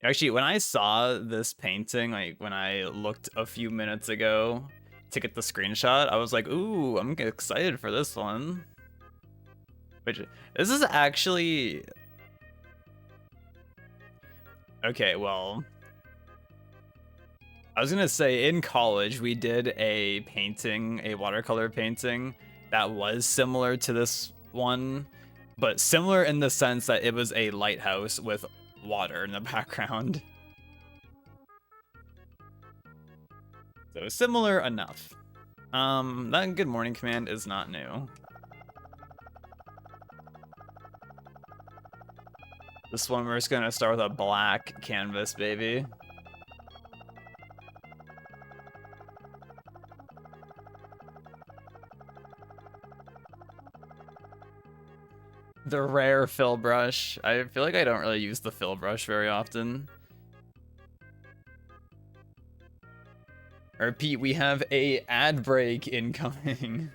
Actually, when I saw this painting, like when I looked a few minutes ago to get the screenshot, I was like, ooh, I'm excited for this one. Which, this is actually... Okay, well... I was gonna say, in college, we did a painting, a watercolor painting, that was similar to this one, but similar in the sense that it was a lighthouse with water in the background. So similar enough. That good morning command is not new. This one we're just gonna start with a black canvas, baby. The rare fill brush. I feel like I don't really use the fill brush very often. I repeat, we have a ad break incoming.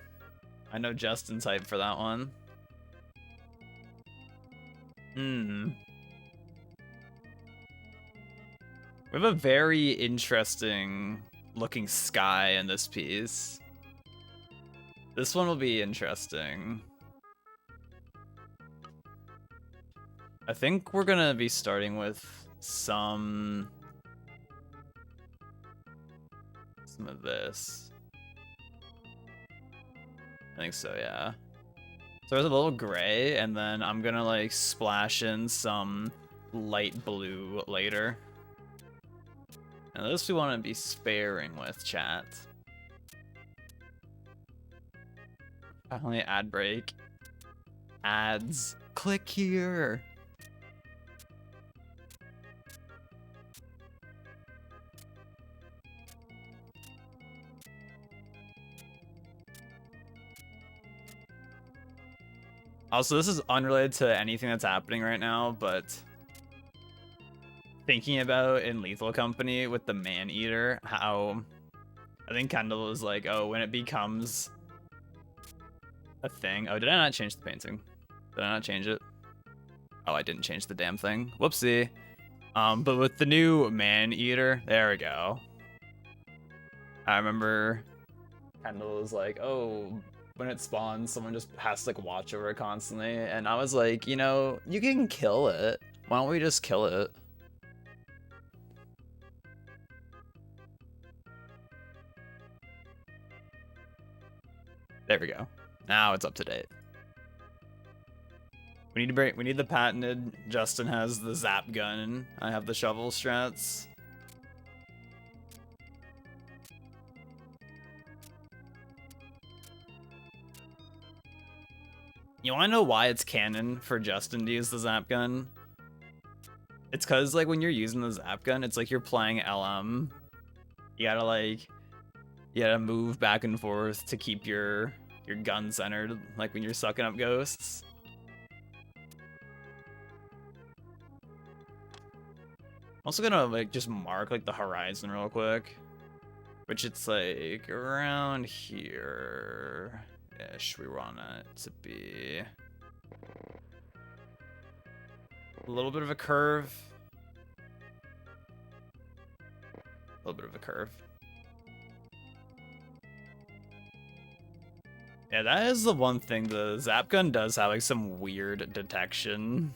I know Justin's hyped for that one. We have a very interesting looking sky in this piece. This one will be interesting. I think we're gonna be starting with some of this. I think so, yeah. So there's a little gray, and then I'm gonna like splash in some light blue later. And this we want to be sparing with, chat. Finally, ad break. Ads. Click here. Also, this is unrelated to anything that's happening right now, but thinking about in Lethal Company with the man-eater, how I think Kendall was like, oh, when it becomes a thing. Oh, did I not change the painting? Did I not change it? Oh, I didn't change the damn thing. Whoopsie. But with the new man-eater, there we go. I remember Kendall was like, oh, when it spawns, someone just has to like watch over it constantly. And I was like, you know, you can kill it. Why don't we just kill it? There we go. Now it's up to date. We need the patented. Justin has the zap gun and I have the shovel strats. You wanna know why it's canon for Justin to use the zap gun? It's cause like when you're using the zap gun, it's like you're playing LM. You gotta move back and forth to keep your gun centered, like when you're sucking up ghosts. I'm also gonna like just mark like the horizon real quick, which it's like around here-ish. We want it to be a little bit of a curve. A little bit of a curve. Yeah, that is the one thing. The zap gun does have like some weird detection.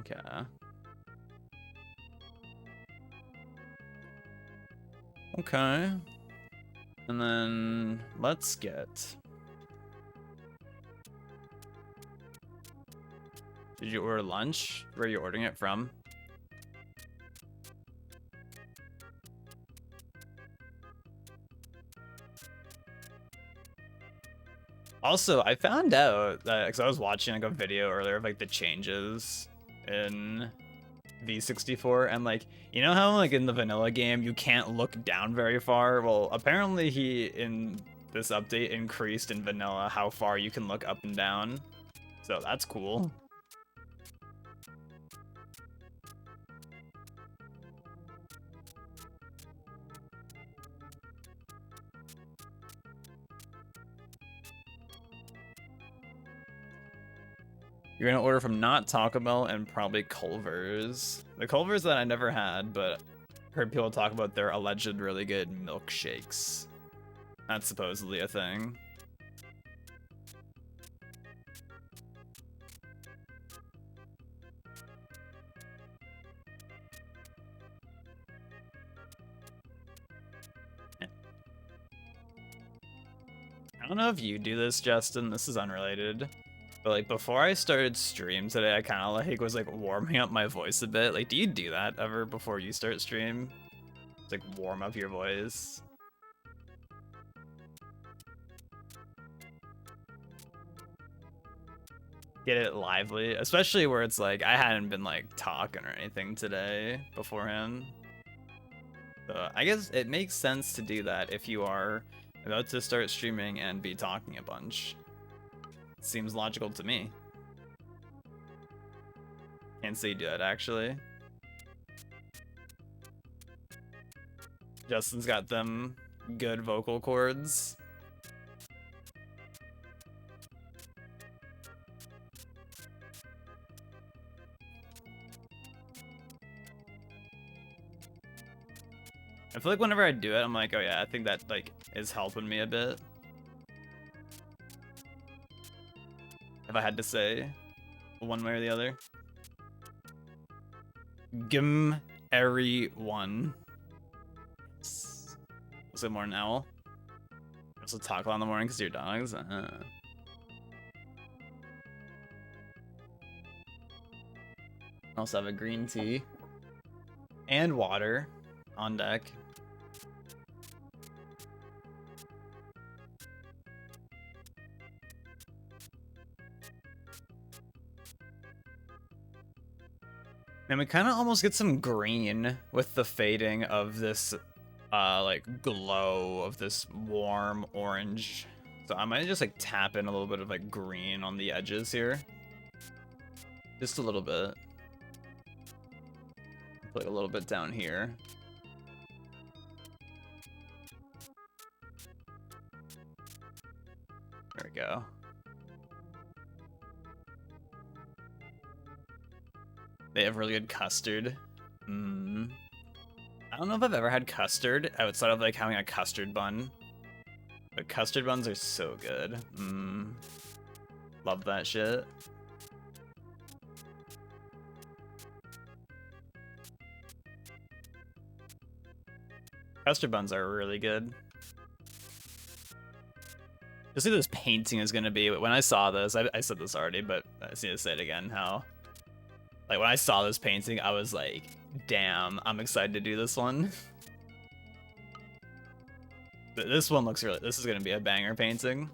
Okay. Okay. And then let's get... Did you order lunch? Where are you ordering it from? Also, I found out that, because I was watching like a video earlier of like the changes in V64, and like, you know how like in the vanilla game you can't look down very far? Well, apparently he, in this update, increased in vanilla how far you can look up and down. So that's cool. You're gonna order from not Taco Bell and probably Culver's. The Culver's that I never had, but heard people talk about their alleged really good milkshakes. That's supposedly a thing. I don't know if you do this, Justin. This is unrelated. But like before I started stream today, I kind of like was like warming up my voice a bit. Like, do you do that ever before you start stream? It's like warm up your voice. Get it lively, especially where it's like I hadn't been like talking or anything today beforehand. So I guess it makes sense to do that if you are about to start streaming and be talking a bunch. Seems logical to me. Can't say you do it, actually. Justin's got them good vocal cords. I feel like whenever I do it, I'm like, oh yeah, I think that like is helping me a bit. If I had to say one way or the other. Gim everyone. Also more an owl. Also talk in the morning because your dogs. Also have a green tea and water on deck. And we kind of almost get some green with the fading of this like glow of this warm orange. So I might just like tap in a little bit of like green on the edges here. Just a little bit. Put a little bit down here. There we go. They have really good custard. I don't know if I've ever had custard outside of like having a custard bun. But custard buns are so good. Love that shit. Custard buns are really good. Just see this painting is gonna be. When I saw this, I said this already, but I just need to say it again. How, like, when I saw this painting, I was like, damn, I'm excited to do this one. But this one looks really. This is gonna be a banger painting.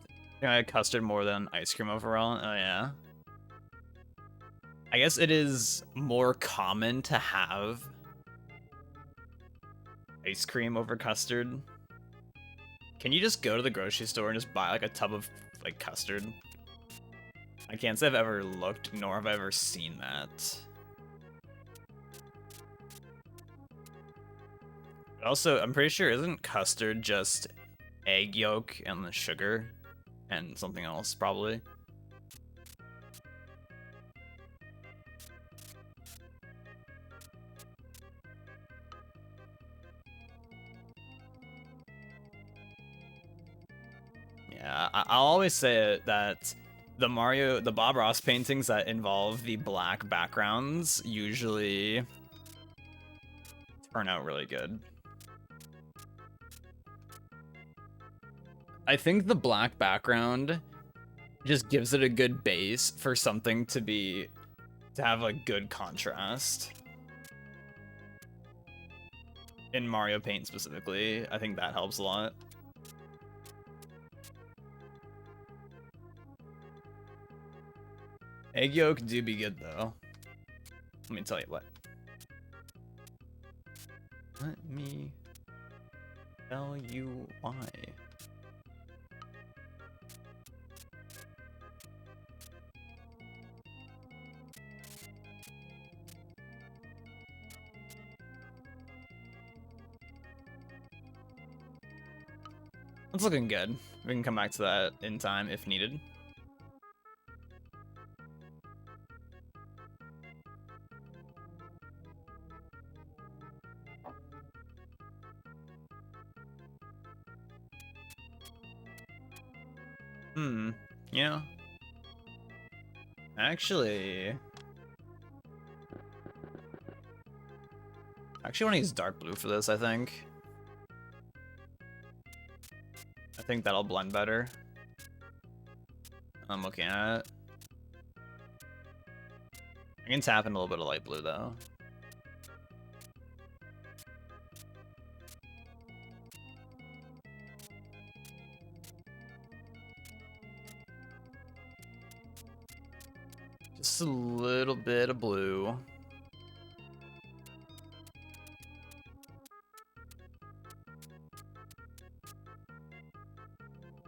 I think I had custard more than ice cream overall. Oh yeah. I guess it is more common to have ice cream over custard. Can you just go to the grocery store and just buy like a tub of like custard? I can't say I've ever looked, nor have I ever seen that. But also, I'm pretty sure isn't custard just egg yolk and the sugar and something else probably? Yeah, I'll always say it that the Bob Ross paintings that involve the black backgrounds usually turn out really good. I think the black background just gives it a good base for something to have like good contrast. In Mario Paint specifically, I think that helps a lot. Egg yolk do be good though. Let me tell you what. Let me tell you why. It's looking good. We can come back to that in time if needed. You know, actually, want to use dark blue for this, I think. I think that'll blend better. I'm looking at it. I can tap in a little bit of light blue, though. Just a little bit of blue.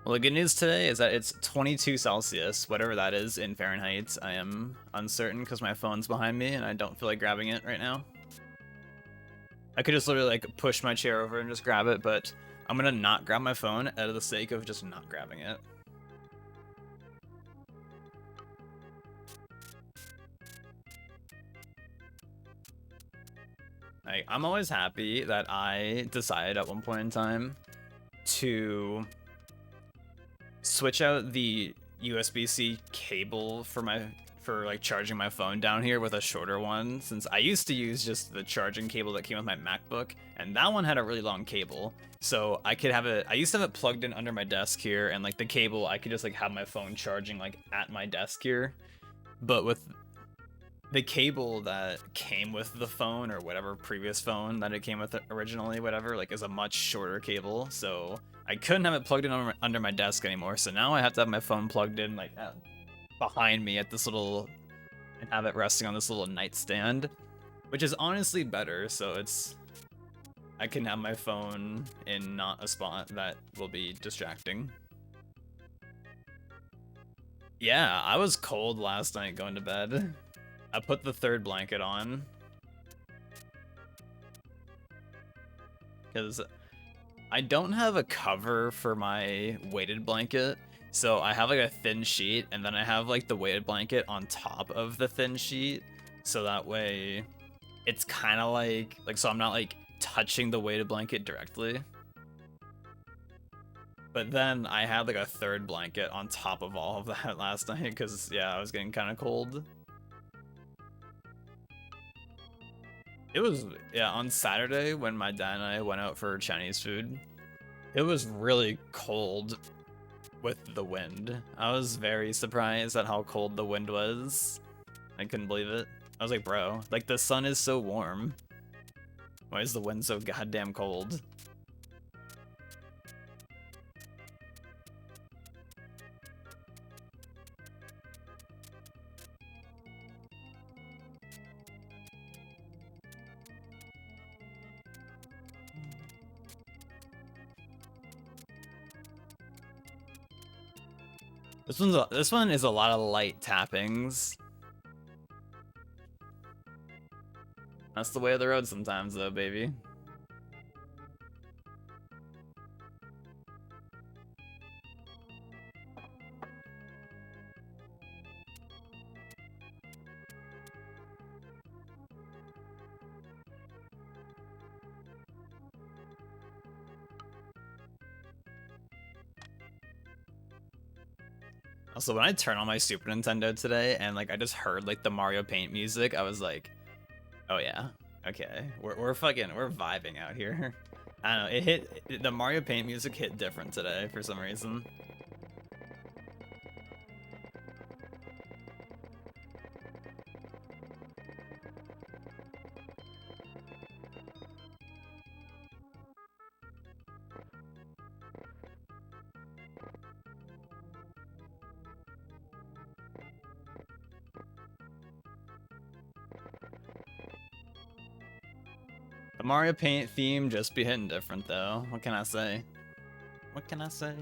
Well, the good news today is that it's 22 Celsius, whatever that is in Fahrenheit. I am uncertain because my phone's behind me and I don't feel like grabbing it right now. I could just literally like push my chair over and just grab it, but I'm gonna not grab my phone out of the sake of just not grabbing it. I'm always happy that I decided at one point in time to switch out the USB-C cable for like charging my phone down here with a shorter one, since I used to use just the charging cable that came with my MacBook, and that one had a really long cable. So I could have it, I used to have it plugged in under my desk here, and like the cable, I could just like have my phone charging like at my desk here. But with the cable that came with the phone, or whatever previous phone that it came with originally, whatever, like is a much shorter cable, so I couldn't have it plugged in under my desk anymore. So now I have to have my phone plugged in like behind me at this little, and have it resting on this little nightstand, which is honestly better. So I can have my phone in not a spot that will be distracting. Yeah, I was cold last night going to bed. I put the third blanket on because I don't have a cover for my weighted blanket, so I have like a thin sheet, and then I have like the weighted blanket on top of the thin sheet, so that way it's kind of like so I'm not like touching the weighted blanket directly. But then I had like a third blanket on top of all of that last night because, yeah, I was getting kind of cold. It was, yeah, on Saturday when my dad and I went out for Chinese food, it was really cold with the wind. I was very surprised at how cold the wind was. I couldn't believe it. I was like, bro, like the sun is so warm. Why is the wind so goddamn cold? This one is a lot of light tappings. That's the way of the road sometimes, though, baby. Also, when I turned on my Super Nintendo today and like I just heard like the Mario Paint music, I was like, oh yeah, okay, we're vibing out here. I don't know, the Mario Paint music hit different today for some reason. The Mario Paint theme just be hitting different though. What can I say? What can I say?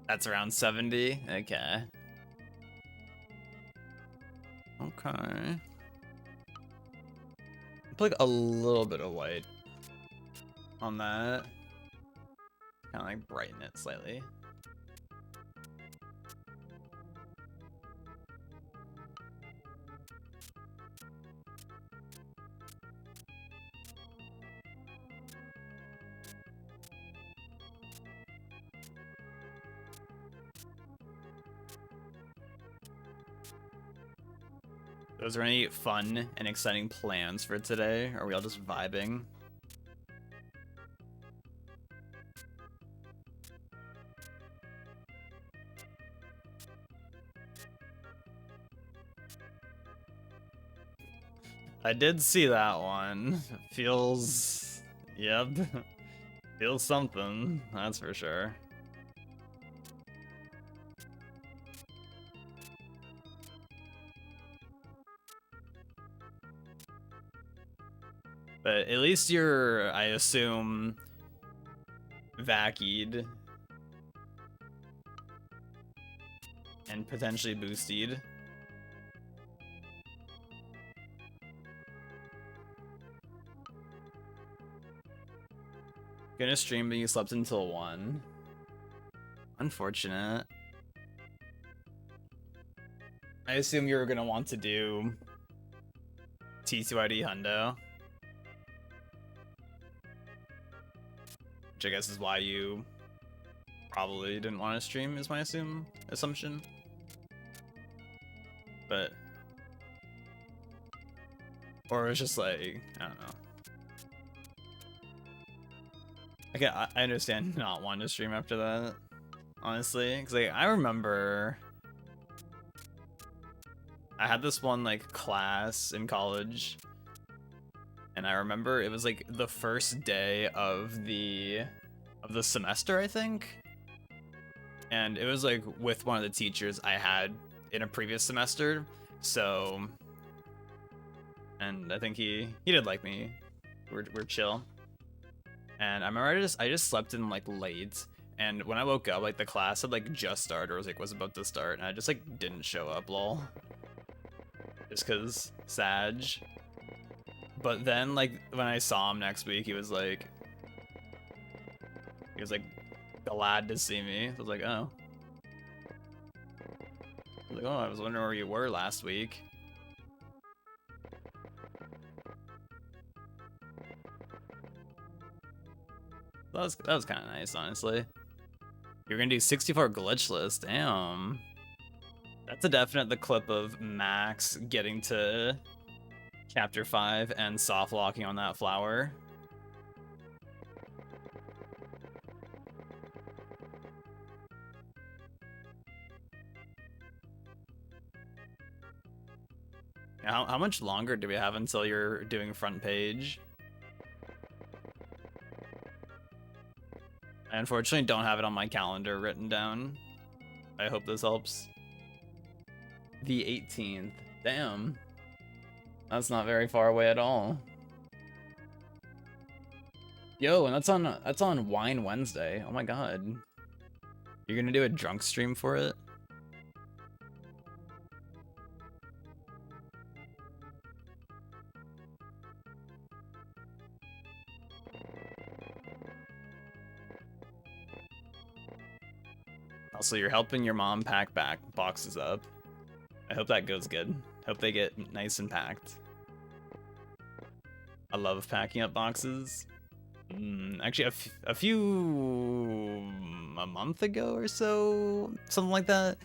That's around 70? Okay. Okay. Put like a little bit of white on that. Kind of like brighten it slightly. Was there any fun and exciting plans for today? Or are we all just vibing? I did see that one. Feels... Yep. Feels something, that's for sure. But at least you're, I assume, vacied. And potentially boosted. Gonna stream, but you slept until 1. Unfortunate. I assume you were gonna want to do TCYD Hundo. Which I guess is why you probably didn't want to stream, is my assumption. But... Or it's just like, I don't know. Okay, I understand not wanting to stream after that, honestly. Because like, I remember... I had this one like class in college, and I remember it was like the first day of the semester, I think, and it was like with one of the teachers I had in a previous semester. So, and I think he did like me. We're chill. And I remember I just slept in like late, and when I woke up, like the class had like just started, or was about to start, and I just like didn't show up, lol. Just cause Sag. But then like when I saw him next week, he was like glad to see me. I was like, oh. I was wondering where you were last week. That was kind of nice, honestly. You're gonna do 64 glitchless, damn. That's a definite the clip of Max getting to Chapter 5 and soft locking on that flower. How much longer do we have until you're doing front page? I unfortunately don't have it on my calendar written down. I hope this helps. The 18th. Damn. That's not very far away at all. Yo, and that's on Wine Wednesday. Oh my god. You're gonna do a drunk stream for it? Also, you're helping your mom pack back boxes up. I hope that goes good. Hope they get nice and packed. I love packing up boxes. Actually, a month ago or so, something like that,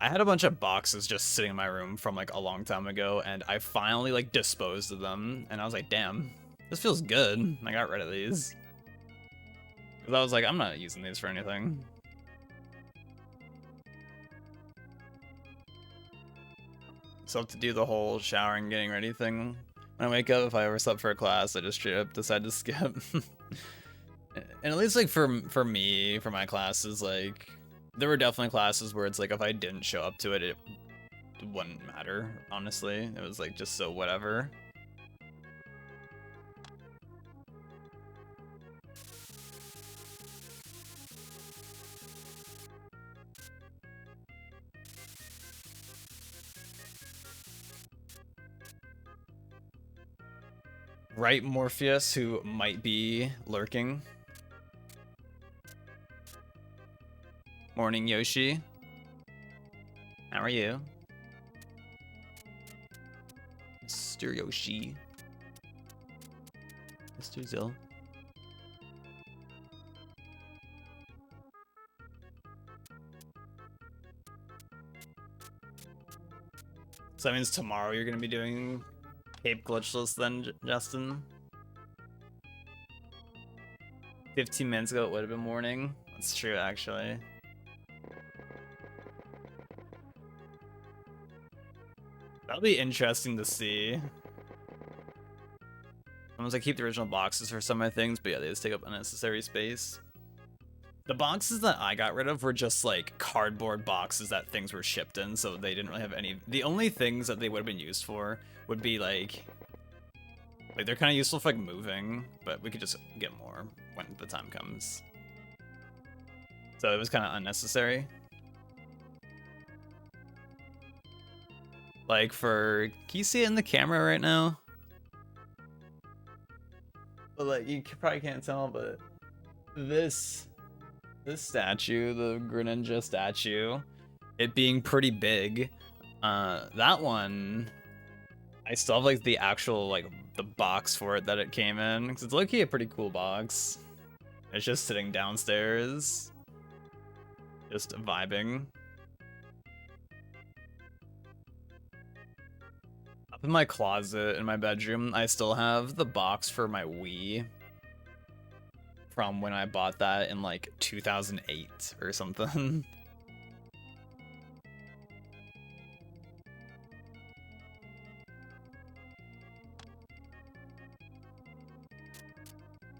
I had a bunch of boxes just sitting in my room from like a long time ago, and I finally like disposed of them, and I was like, damn, this feels good. I got rid of these. Because I was like, I'm not using these for anything. So I have to do the whole showering, getting ready thing. When I wake up, if I overslept for a class, I just straight up decide to skip. And at least like for me, for my classes, like there were definitely classes where it's like if I didn't show up to it, it wouldn't matter, honestly. It was like just so whatever. Right, Morpheus, who might be lurking. Morning, Yoshi. How are you? Mr. Yoshi. Mr. Zill. So that means tomorrow you're going to be doing Cape Glitchless then, Justin? 15 minutes ago it would have been morning. That's true, actually. That'll be interesting to see. Sometimes I keep the original boxes for some of my things, but yeah, they just take up unnecessary space. The boxes that I got rid of were just like cardboard boxes that things were shipped in, so they didn't really have any. The only things that they would have been used for would be like they're kind of useful for like moving, but we could just get more when the time comes. So it was kind of unnecessary. Like for, can you see it in the camera right now? But like you probably can't tell, but this statue, the Greninja statue, it being pretty big, that one, I still have like the actual like the box for it that it came in, because it's low-key a pretty cool box. It's just sitting downstairs, just vibing. Up in my closet in my bedroom, I still have the box for my Wii from when I bought that in like 2008 or something.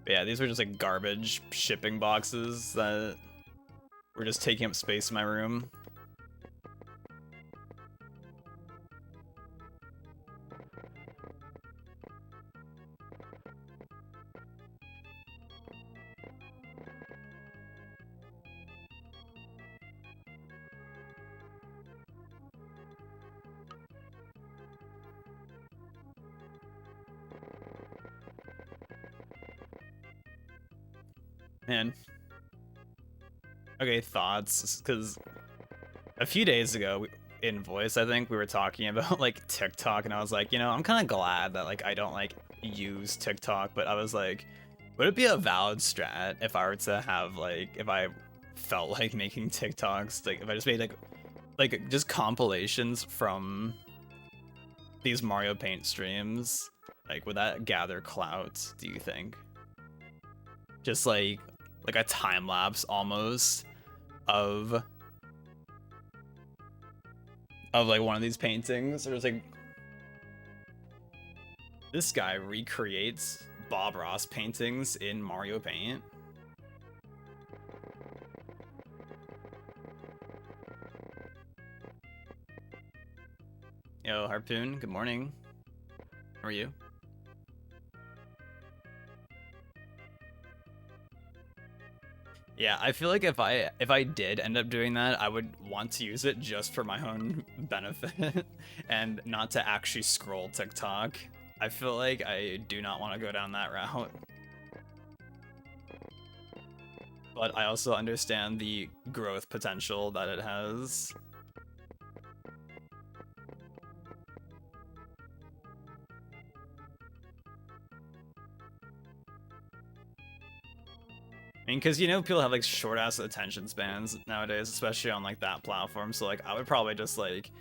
But yeah, these were just like garbage shipping boxes that were just taking up space in my room. Man. Okay, thoughts, because a few days ago in voice, I think we were talking about like TikTok, and I was like, you know, I'm kind of glad that like I don't like use TikTok, but I was like, would it be a valid strat if I were to have like, if I felt like making TikToks, like if I just made like just compilations from these Mario Paint streams, like would that gather clout, do you think? Just like a time lapse almost of like one of these paintings. There's like this guy recreates Bob Ross paintings in Mario Paint. Yo, Harpoon, good morning. How are you? Yeah, I feel like if I did end up doing that, I would want to use it just for my own benefit and not to actually scroll TikTok. I feel like I do not want to go down that route. But I also understand the growth potential that it has. I mean, because, you know, people have, like, short-ass attention spans nowadays, especially on, like, that platform, so, like, I would probably just, like,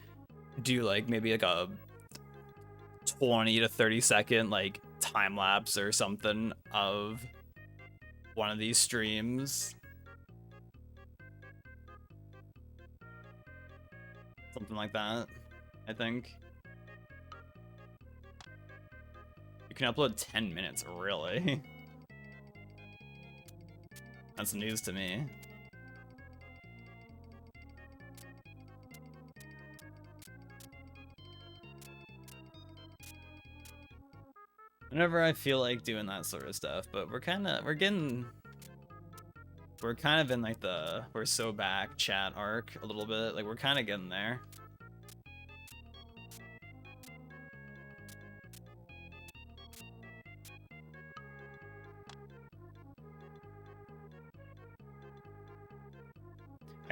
do, like, maybe, like, a 20 to 30-second, like, time-lapse or something of one of these streams. Something like that, I think. You can upload 10 minutes, really? That's news to me. Whenever I feel like doing that sort of stuff, but we're kind of in like the we're so back chat arc a little bit. Like we're kind of getting there.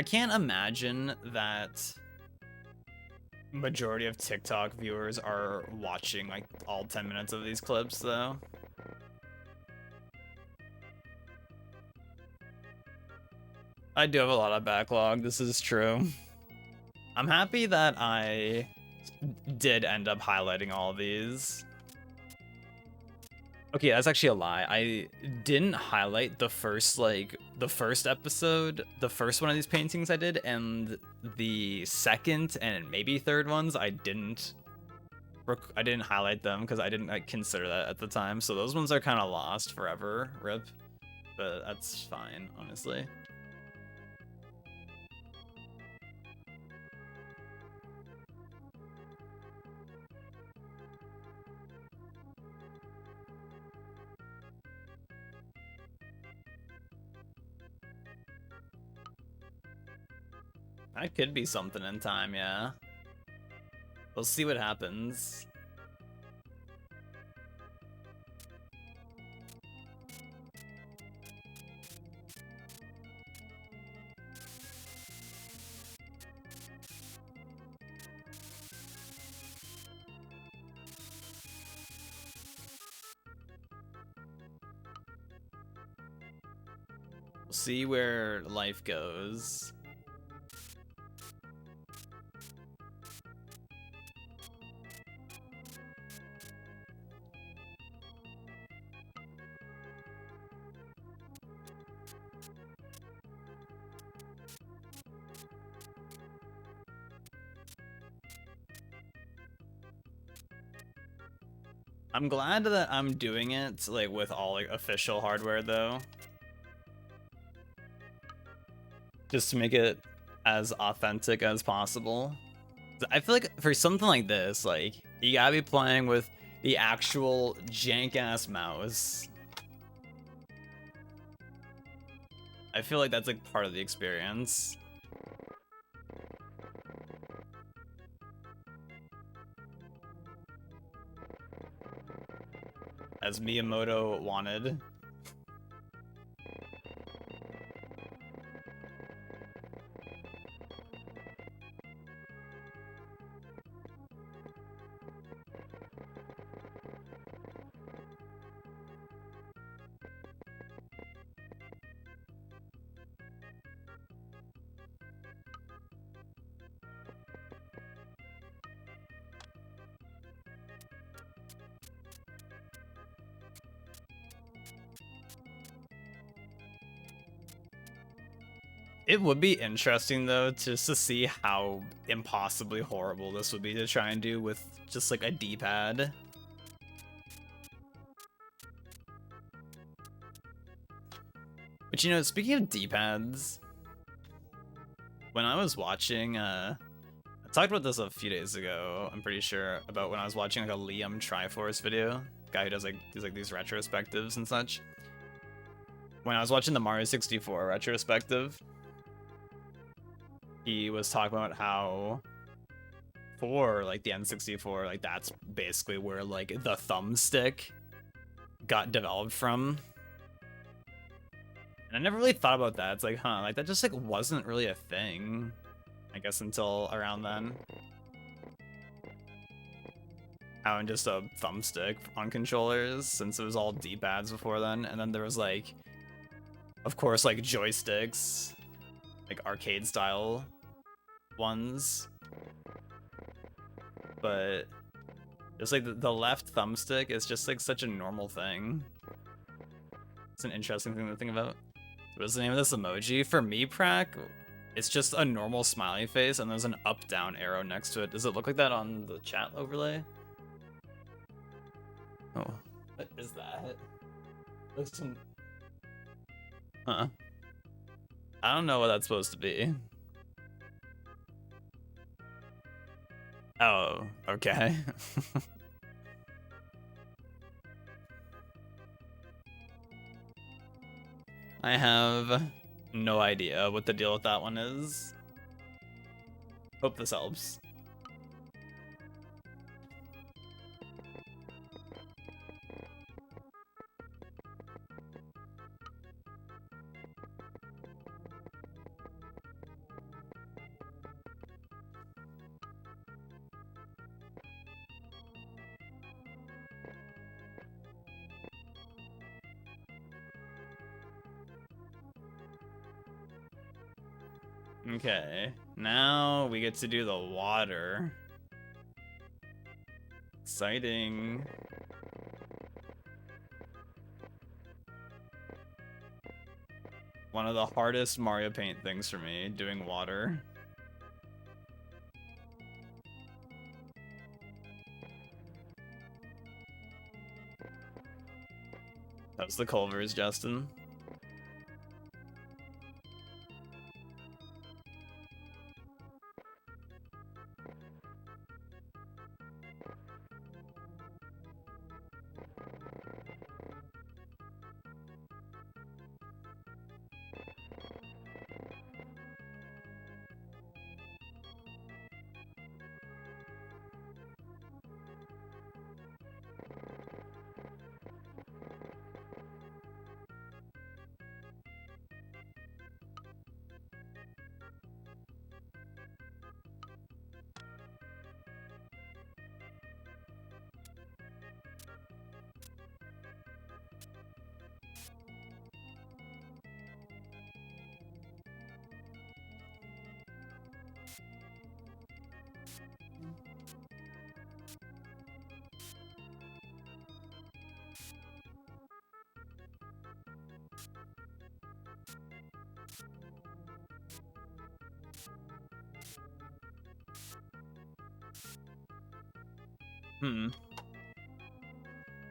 I can't imagine that majority of TikTok viewers are watching like all 10 minutes of these clips though. I do have a lot of backlog, this is true. I'm happy that I did end up highlighting all of these. Okay, that's actually a lie. I didn't highlight the first episode, the first one of these paintings I did, and the second and maybe third ones I didn't highlight them because I didn't like consider that at the time. So those ones are kind of lost forever, rip. But that's fine, honestly. That could be something in time, yeah. We'll see what happens. We'll see where life goes. I'm glad that I'm doing it like with all like official hardware though. Just to make it as authentic as possible. I feel like for something like this, like you gotta be playing with the actual jank ass mouse. I feel like that's like part of the experience. As Miyamoto wanted. It would be interesting though just to see how impossibly horrible this would be to try and do with just like a D-pad. But you know, speaking of D-pads, when I was watching, I talked about this a few days ago, I'm pretty sure, about when I was watching like a Liam Triforce video, guy who does like these retrospectives and such. When I was watching the Mario 64 retrospective, he was talking about how for like the N64, like that's basically where like the thumbstick got developed from. And I never really thought about that. It's like, huh, like that just like wasn't really a thing, I guess, until around then. Having just a thumbstick on controllers, since it was all D-pads before then. And then there was like, of course, like joysticks, like arcade style ones. But just like the left thumbstick is just like such a normal thing. It's an interesting thing to think about. What's the name of this emoji? For me, Prack, it's just a normal smiley face and there's an up-down arrow next to it. Does it look like that on the chat overlay? Oh, what is that? Looks some... Huh. I don't know what that's supposed to be. Oh, okay. I have no idea what the deal with that one is. Hope this helps. Okay, now we get to do the water. Exciting. One of the hardest Mario Paint things for me, doing water. That was the Culvers, Justin.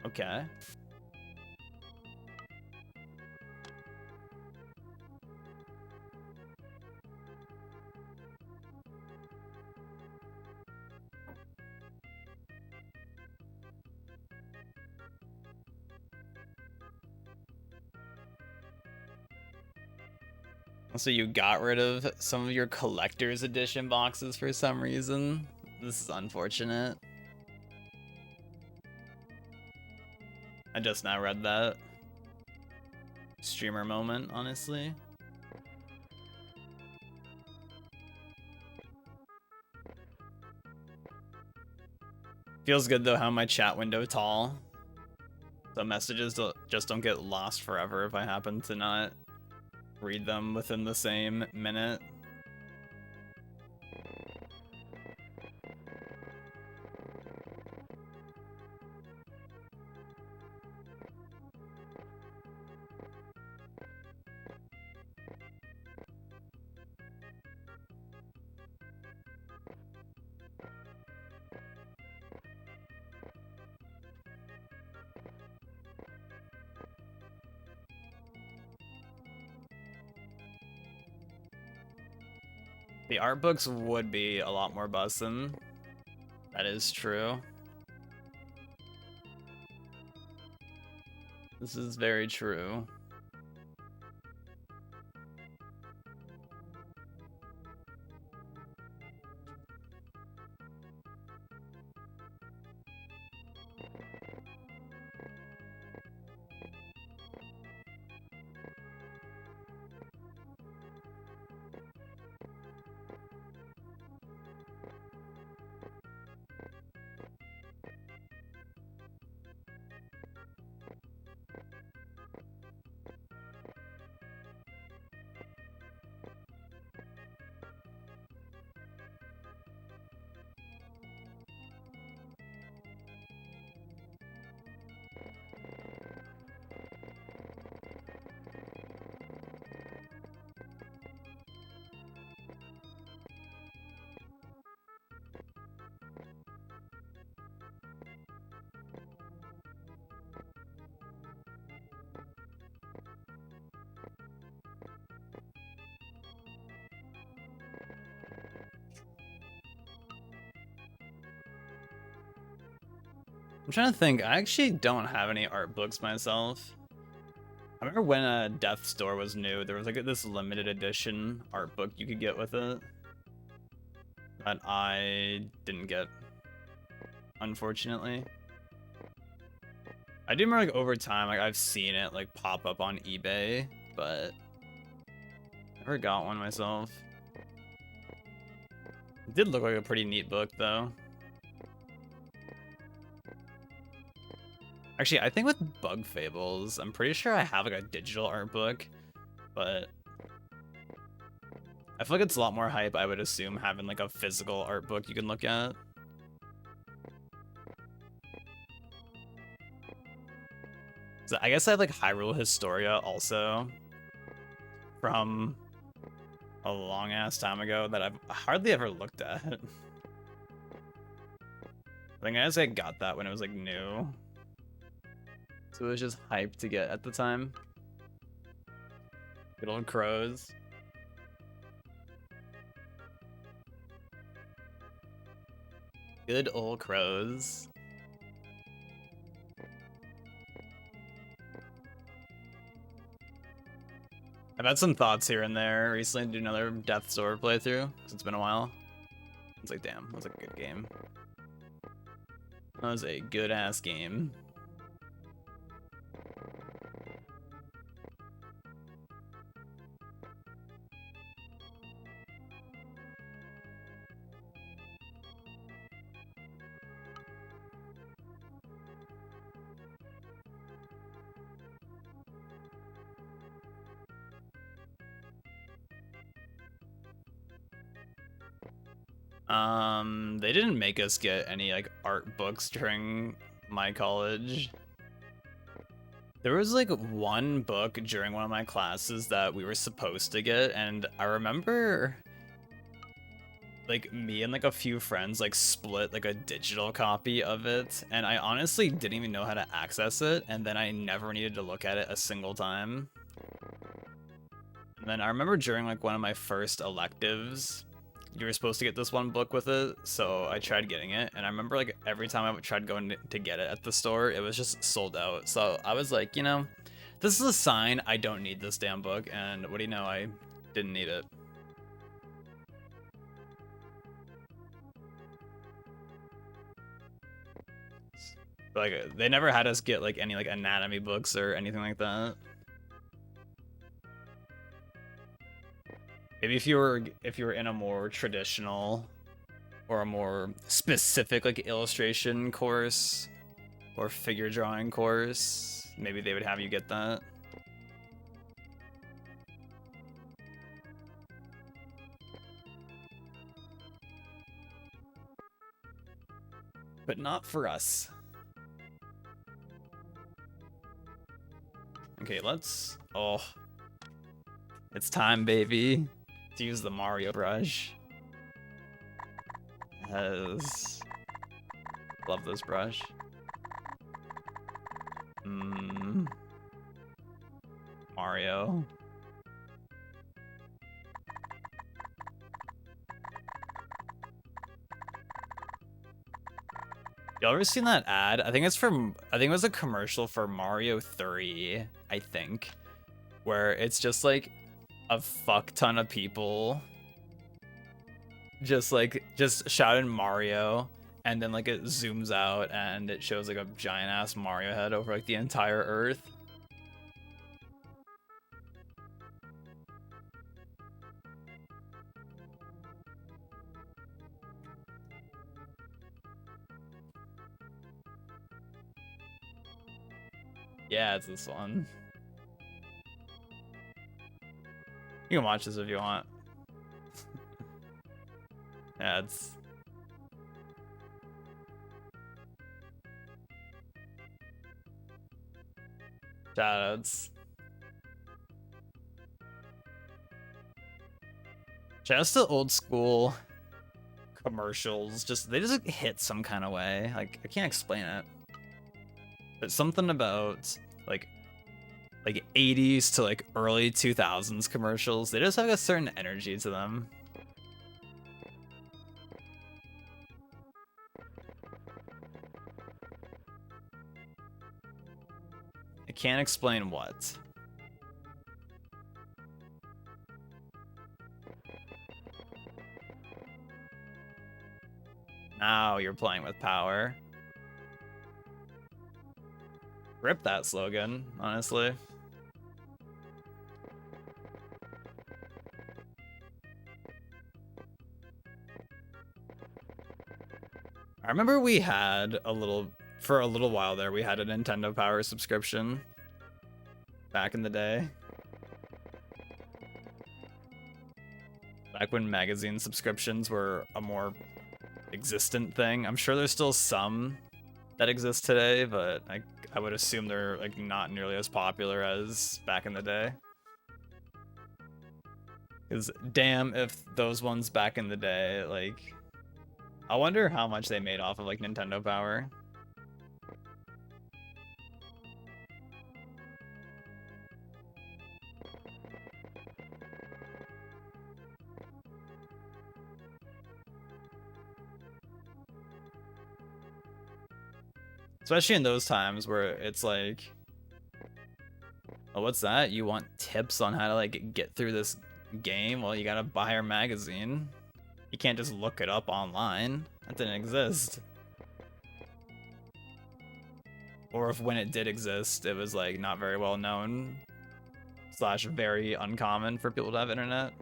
Okay. So you got rid of some of your collector's edition boxes for some reason. This is unfortunate. I just now read that. Streamer moment, honestly. Feels good though how my chat window tall. So messages just don't get lost forever if I happen to not read them within the same minute. The art books would be a lot more bussin'. That is true. This is very true. I'm trying to think. I actually don't have any art books myself. I remember when Death's Door was new, there was like this limited edition art book you could get with it that I didn't get, unfortunately. I do remember like over time, like I've seen it like pop up on eBay, but never got one myself. It did look like a pretty neat book though. Actually, I think with Bug Fables, I'm pretty sure I have like a digital art book, but I feel like it's a lot more hype, I would assume, having like a physical art book you can look at. So I guess I have like Hyrule Historia also from a long ass time ago that I've hardly ever looked at. I think I just like got that when it was like new. So it was just hype to get at the time. Good old crows. Good old crows. I've had some thoughts here and there recently to do another Death's Door playthrough, because it's been a while. It's like, damn, that was a good game. That was a good-ass game. They didn't make us get any like art books during my college. There was like one book during one of my classes that we were supposed to get, and I remember like me and like a few friends like split like a digital copy of it, and I honestly didn't even know how to access it, and then I never needed to look at it a single time. And then I remember during like one of my first electives, you were supposed to get this one book with it, so I tried getting it, and I remember like every time I tried going to get it at the store, it was just sold out. So I was like, you know, this is a sign I don't need this damn book, and what do you know, I didn't need it. But, like, they never had us get like any like anatomy books or anything like that. Maybe if you were in a more traditional or a more specific like illustration course or figure drawing course, maybe they would have you get that. But not for us. Okay, let's... Oh. It's time, baby, to use the Mario brush. Yes. Love this brush. Mario. Y'all ever seen that ad? I think it was a commercial for Mario 3, I think, where it's just like a fuck ton of people just shouting Mario, and then like it zooms out and it shows like a giant ass Mario head over like the entire earth. Yeah, it's this one. You can watch this if you want. Yeah, it's... Shoutouts. Shoutouts to old school commercials. They just hit some kind of way. Like, I can't explain it. But something about like 80s to like early 2000s commercials, they just have a certain energy to them. I can't explain what. Now you're playing with power. Rip that slogan, honestly. I remember we had for a little while there, we had a Nintendo Power subscription back in the day. Back when magazine subscriptions were a more existent thing. I'm sure there's still some that exist today, but I would assume they're like not nearly as popular as back in the day. Because damn if those ones back in the day, like, I wonder how much they made off of like Nintendo Power. Especially in those times where it's like, oh, what's that? You want tips on how to like get through this game? Well, you gotta buy our magazine. You can't just look it up online. That didn't exist. Or if when it did exist, it was like not very well known / very uncommon for people to have internet.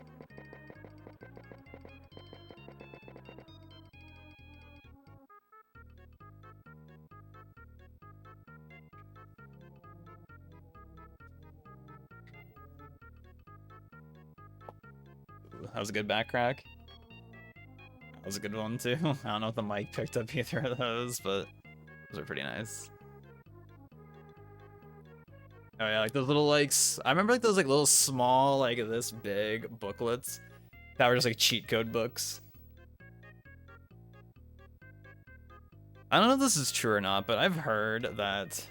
That was a good back crack. That was a good one too. I don't know if the mic picked up either of those, but those are pretty nice. Oh yeah, like those little like I remember like those like little small like this big booklets that were just like cheat code books. I don't know if this is true or not, but I've heard that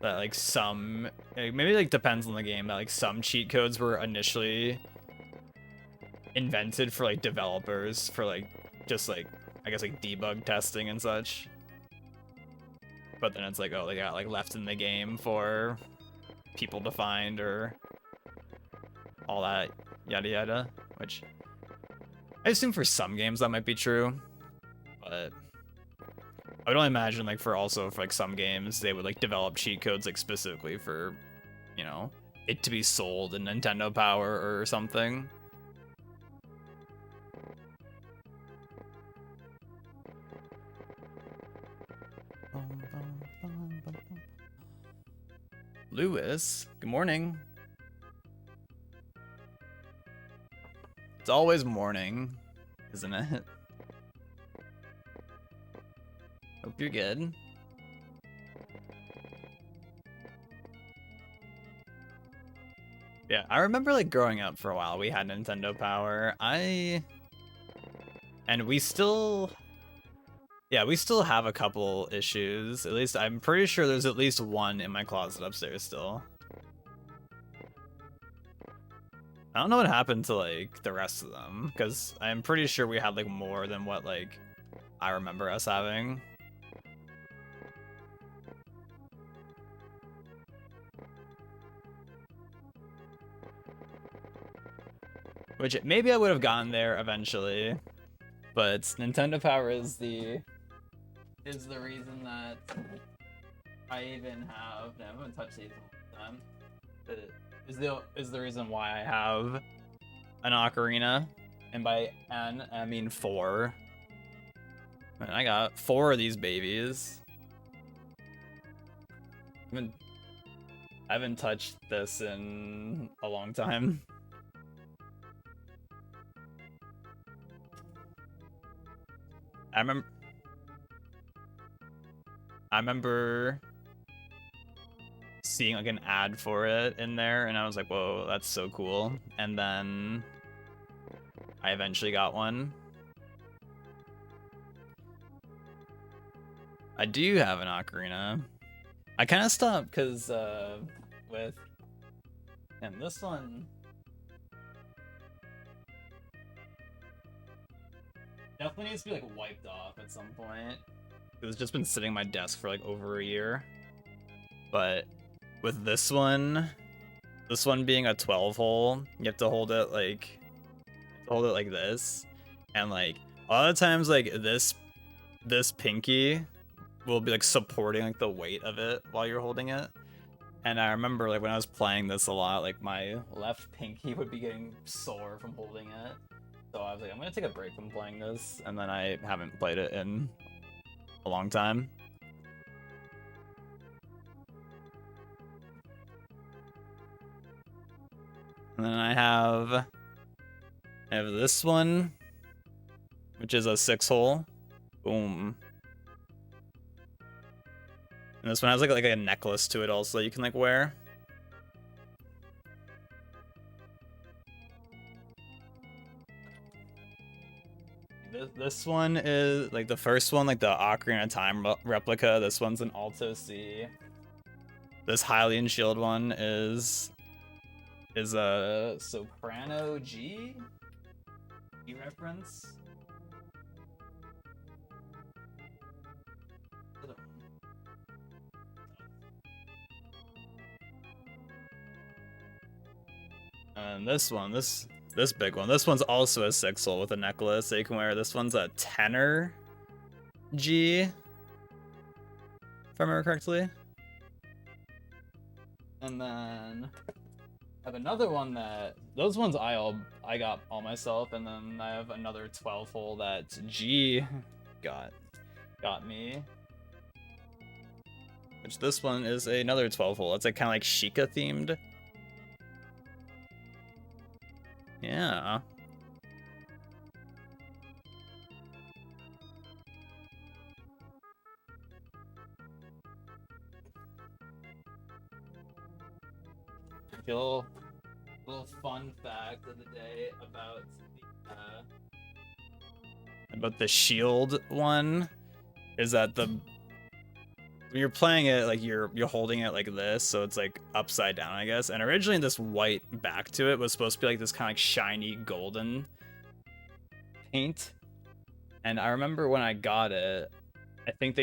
like some maybe like depends on the game, that like some cheat codes were initially invented for like developers for like just like I guess like debug testing and such. But then it's like, oh, they got like left in the game for people to find or all that yada yada, which I assume for some games that might be true, but I would only imagine like for like some games they would like develop cheat codes like specifically for, you know, it to be sold in Nintendo Power or something. Lewis, good morning. It's always morning, isn't it? Hope you're good. Yeah, I remember like growing up for a while, we had Nintendo Power. And we still have a couple issues. At least I'm pretty sure there's at least one in my closet upstairs still. I don't know what happened to like the rest of them, because I'm pretty sure we had like more than what like I remember us having. Which maybe I would have gotten there eventually, but Nintendo Power is the reason that I even have. I haven't touched these all the time. But is the reason why I have an ocarina, and by N I mean 4. And I got 4 of these babies. I haven't touched this in a long time. I remember seeing like an ad for it in there, and I was like, whoa, that's so cool. And then I eventually got one. I do have an ocarina. I kind of stopped because with and this one definitely needs to be like wiped off at some point. It's just been sitting on my desk for like over a year. But with this one being a 12 hole, you have to hold it like this, and like a lot of times like this pinky will be like supporting like the weight of it while you're holding it. And I remember like when I was playing this a lot, like my left pinky would be getting sore from holding it. So I was like, I'm gonna take a break from playing this, and then I haven't played it in a long time. And then I have I have this one, which is a 6-hole. Boom. And this one has like a necklace to it also that you can like wear. This one is like the first one, like the Ocarina of Time replica. This one's an Alto C. This Hylian Shield one is a Soprano G reference. And this one, this big one. This one's also a 6-hole with a necklace that you can wear. This one's a tenor G, if I remember correctly. And then I have another one that those ones I got all myself, and then I have another 12-hole that G got me. Which this one is another 12-hole. It's like kind of like Sheikah themed. Yeah. A little fun fact of the day about the shield one is that when you're playing it, like you're holding it like this, so it's like upside down, I guess. And originally this white back to it was supposed to be like this kind of like shiny golden paint. And I remember when I got it, I think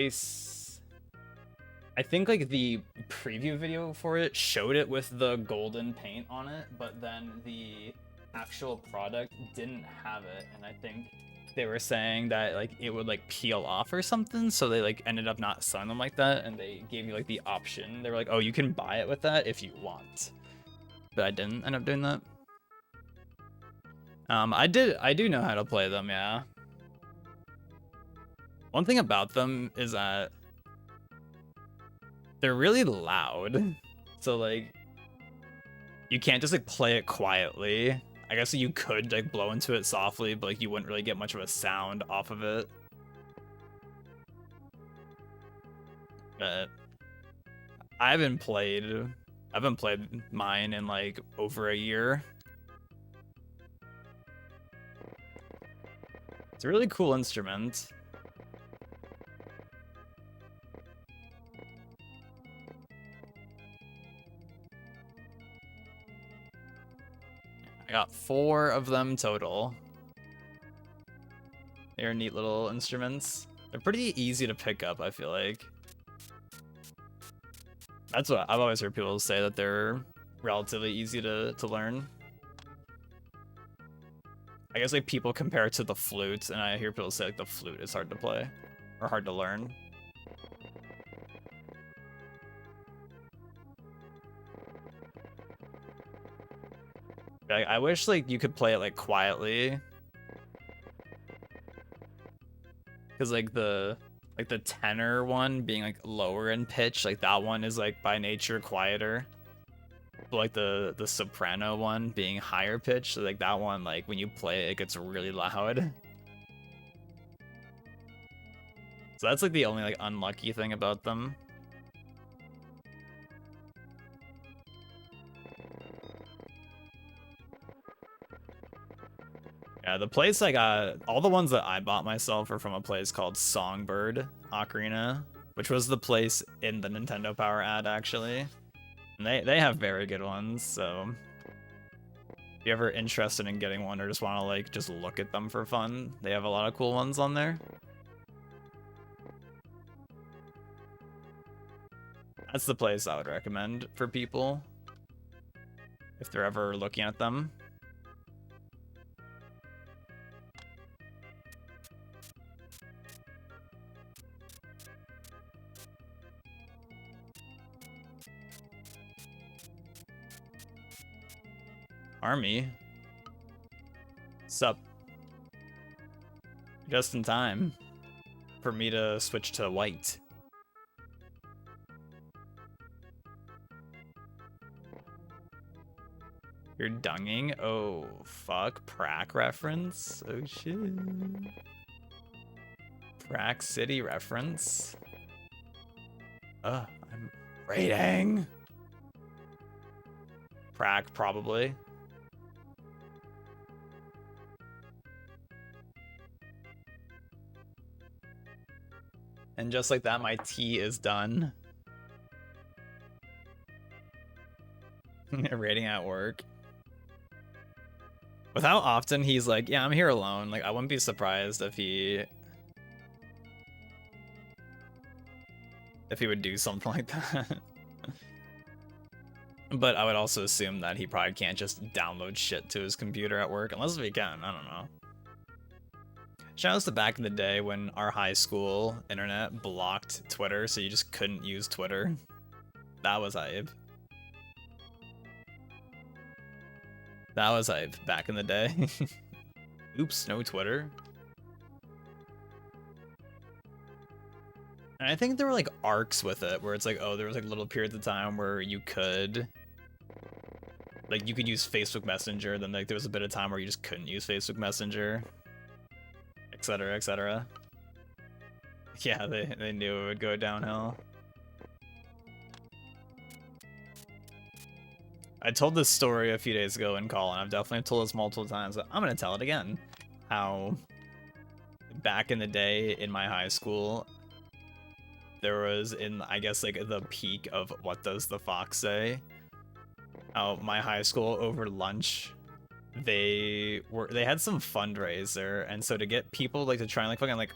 like the preview video for it showed it with the golden paint on it, but then the actual product didn't have it, and I think they were saying that like it would like peel off or something, so they like ended up not selling them like that, and they gave you like the option. They were like, oh, you can buy it with that if you want, but I didn't end up doing that. I do know how to play them, yeah. One thing about them is that they're really loud, so like you can't just like play it quietly. I guess you could like blow into it softly, but like you wouldn't really get much of a sound off of it. But I haven't played mine in like over a year. It's a really cool instrument. I got 4 of them total. They're neat little instruments. They're pretty easy to pick up, I feel like. That's what I've always heard people say, that they're relatively easy to learn. I guess like people compare it to the flute, and I hear people say like the flute is hard to play or hard to learn. I wish like you could play it like quietly, because like the tenor one being like lower in pitch, like that one is like by nature quieter. But like the soprano one being higher pitch, so like that one, like when you play it, it gets really loud. So that's like the only like unlucky thing about them. Yeah, the place I got, all the ones that I bought myself are from a place called Songbird Ocarina, which was the place in the Nintendo Power ad, actually. And they have very good ones, so if you're ever interested in getting one or just want to like just look at them for fun, they have a lot of cool ones on there. That's the place I would recommend for people if they're ever looking at them. Army. Sup? Just in time for me to switch to white. You're dunging? Oh, fuck. Prac reference? Oh, shit. Prac City reference? I'm rating. Prac, probably. And just like that, my tea is done. Rating at work. With how often he's like, yeah, I'm here alone. Like, I wouldn't be surprised if he would do something like that. But I would also assume that he probably can't just download shit to his computer at work, unless if he can, I don't know. Shout out to back in the day when our high school internet blocked Twitter, so you just couldn't use Twitter. That was hype. That was hype back in the day. Oops, no Twitter. And I think there were like arcs with it, where it's like, oh, there was like little periods of time where you could, like, you could use Facebook Messenger, then like there was a bit of time where you just couldn't use Facebook Messenger, etc., etc. Yeah, they knew it would go downhill. I told this story a few days ago in call, and I've definitely told this multiple times, but I'm gonna tell it again. How back in the day in my high school, there was, in I guess like the peak of What Does the Fox Say? My high school over lunch, they had some fundraiser, and so to get people like to try and like fucking like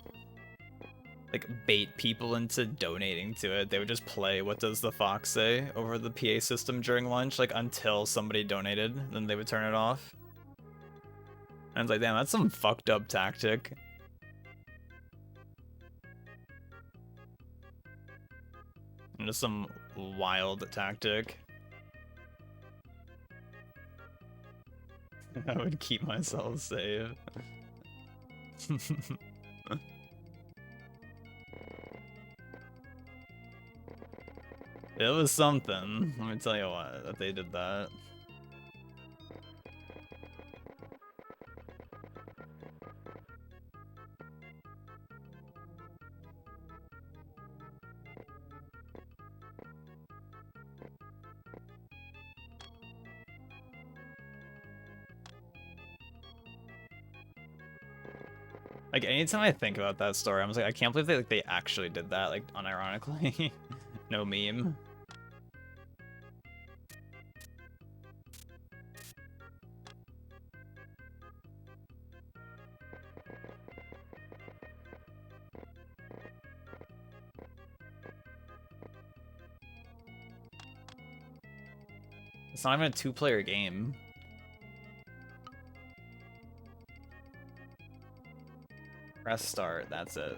bait people into donating to it, they would just play What Does the Fox Say over the PA system during lunch, like until somebody donated, then they would turn it off. And I was like, damn, that's some fucked up tactic. And just some wild tactic. I would keep myself safe. It was something, let me tell you what, that they did that. Like, anytime I think about that story, I'm just like, I can't believe they actually did that, like, unironically. No meme. It's not even a two-player game. Press start, that's it.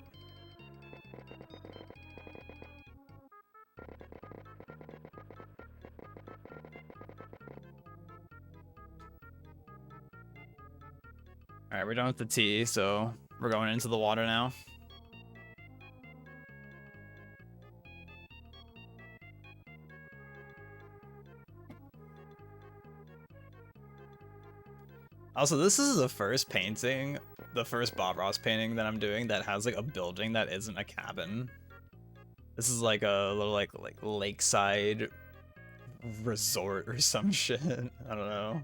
Alright, we're done with the tea, so we're going into the water now. Also, this is the first painting, the first Bob Ross painting that I'm doing that has like a building that isn't a cabin. This is like a little like lakeside resort or some shit. I don't know.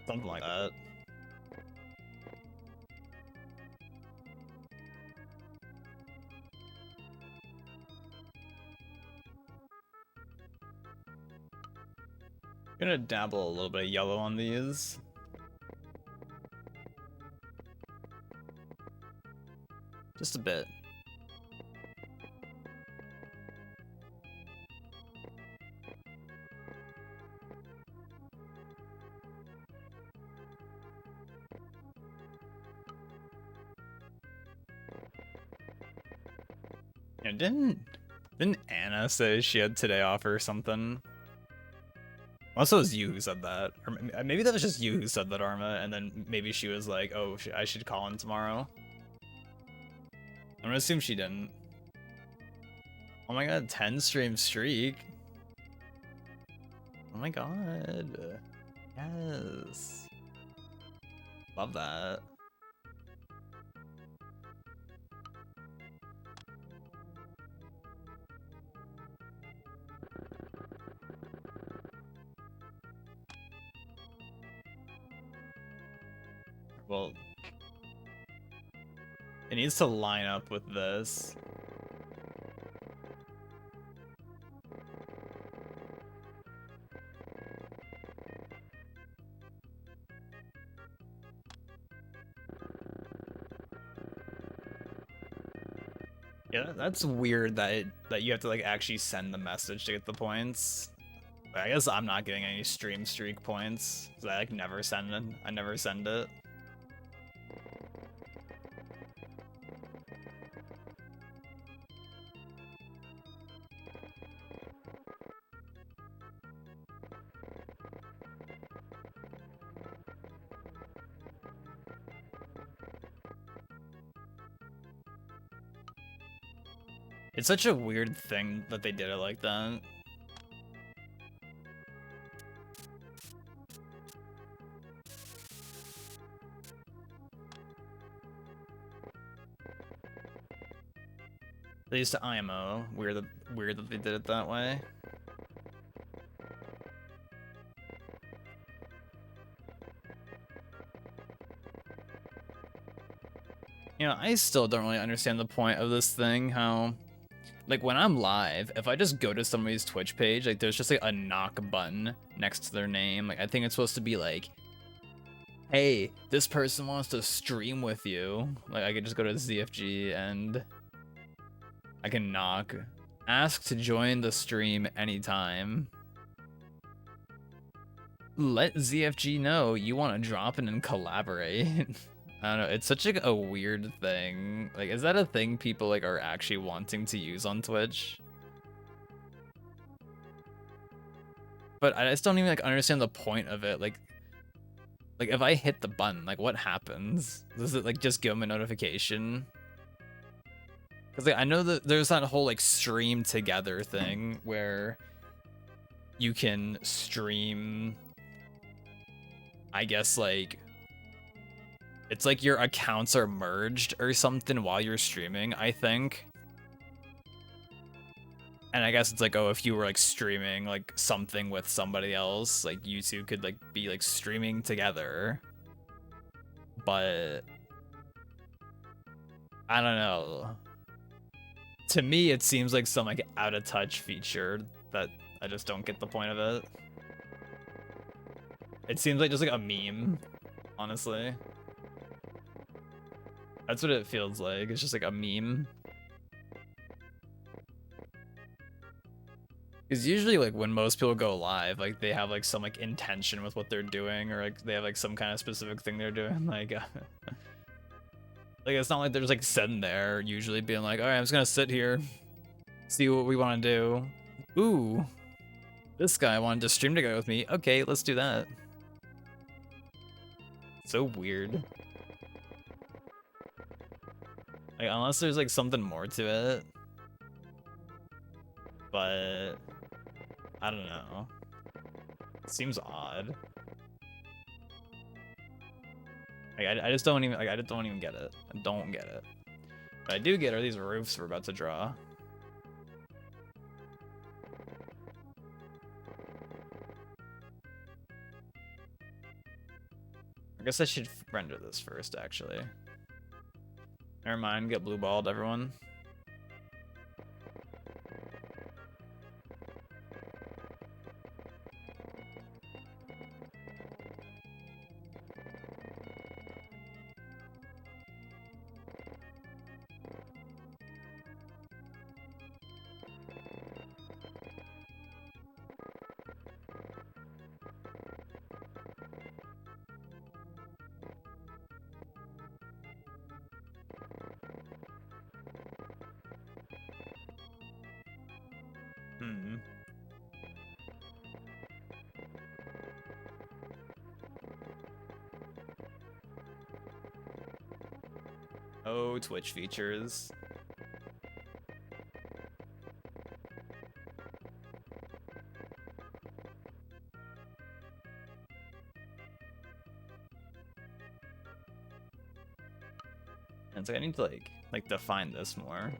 Something like that. I'm gonna dabble a little bit of yellow on these. Just a bit. Yeah, didn't Anna say she had today off or something? Also, it was you who said that. Or maybe that was just you who said that, Arma, and then maybe she was like, oh, I should call in tomorrow. I'm gonna assume she didn't. Oh my god, 10 stream streak. Oh my god. Yes. Love that. Well, it needs to line up with this. Yeah, that's weird that you have to like actually send the message to get the points. But I guess I'm not getting any stream streak points because I like never send it. I never send it. It's such a weird thing that they did it like that. They used to IMO. Weird that they did it that way. You know, I still don't really understand the point of this thing, how like when I'm live, if I just go to somebody's Twitch page, like there's just like a knock button next to their name. Like I think it's supposed to be like, hey, this person wants to stream with you. Like I could just go to ZFG and I can knock. Ask to join the stream anytime. Let ZFG know you want to drop in and collaborate. I don't know, it's such like a weird thing. Like, is that a thing people like are actually wanting to use on Twitch? But I just don't even like understand the point of it. Like if I hit the button, like what happens? Does it like just give them a notification? Because like I know that there's that whole like stream together thing where you can stream, I guess like it's like your accounts are merged or something while you're streaming, I think. And I guess it's like, oh, if you were like streaming like something with somebody else, like you two could like be like streaming together. But I don't know. To me, it seems like some like out of touch feature that I just don't get the point of it. It seems like just like a meme, honestly. That's what it feels like. It's just like a meme. Because usually like when most people go live, like they have like some like intention with what they're doing, or like they have like some kind of specific thing they're doing. Like like it's not like they're just like sitting there usually being like, all right, I'm just gonna sit here, see what we want to do. Ooh, this guy wanted to stream together with me. Okay, let's do that. So weird. Like unless there's like something more to it. But I don't know. It seems odd. Like I just don't even I just don't even get it. I don't get it. What I do get are these roofs we're about to draw. I guess I should render this first, actually. Never mind, get blue balled, everyone. Hmm. Oh, Twitch features. It's like I need to like define this more.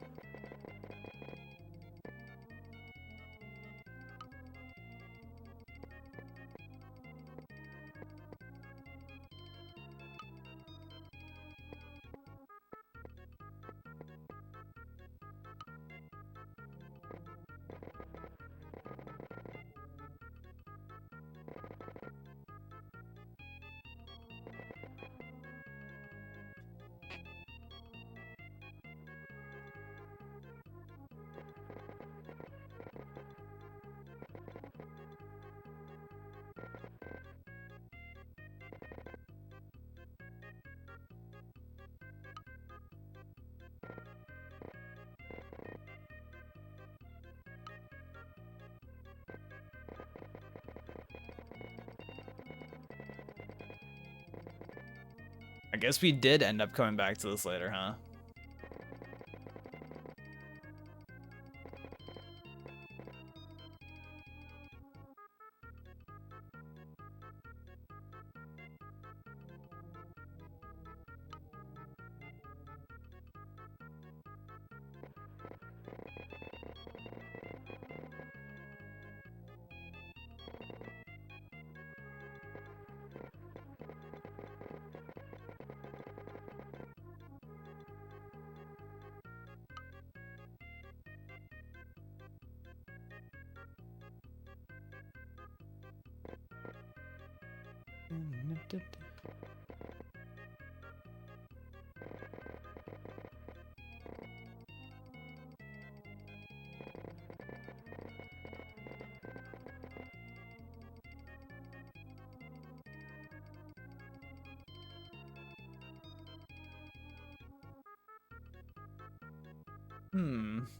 I guess we did end up coming back to this later, huh?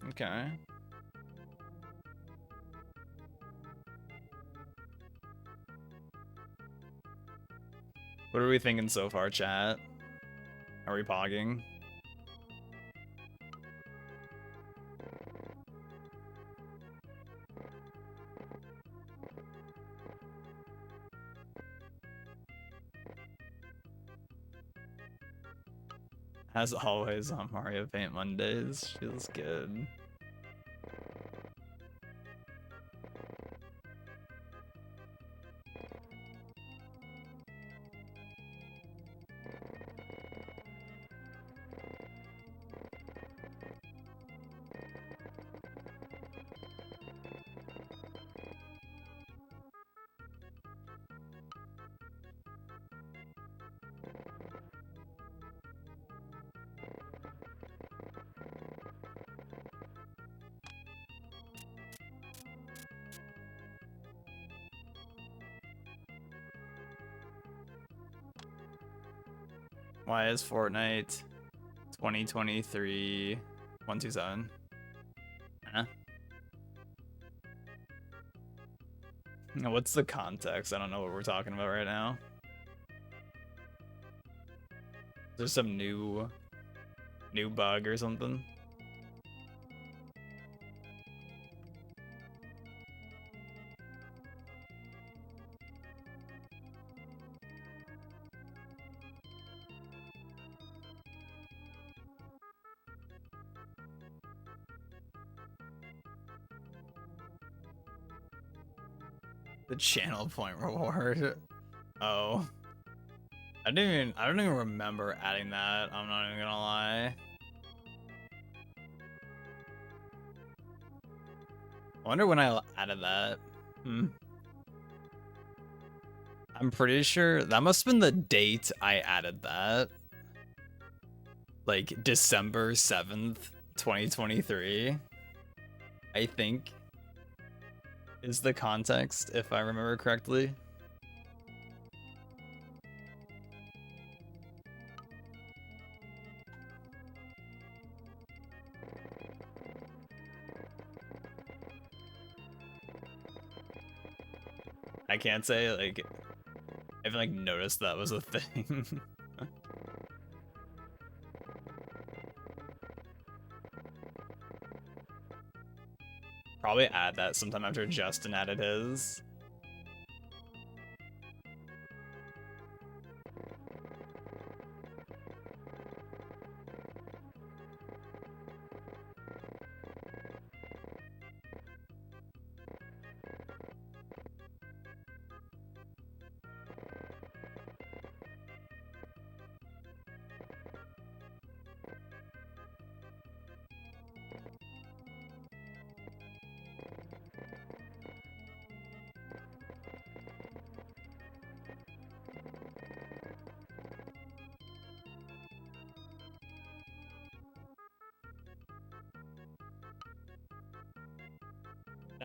Okay. What are we thinking so far, chat? Are we pogging? As always on Mario Paint Mondays, feels good. Why is Fortnite 2023 127? Huh? What's the context? I don't know what we're talking about right now. There's some new bug or something. The channel point reward. Oh. I don't even remember adding that. I'm not even gonna lie. I wonder when I added that. I'm pretty sure that must have been the date I added that. Like December 7th, 2023. I think is the context, if I remember correctly. I can't say like I haven't like noticed that was a thing. Probably add that sometime after Justin added his.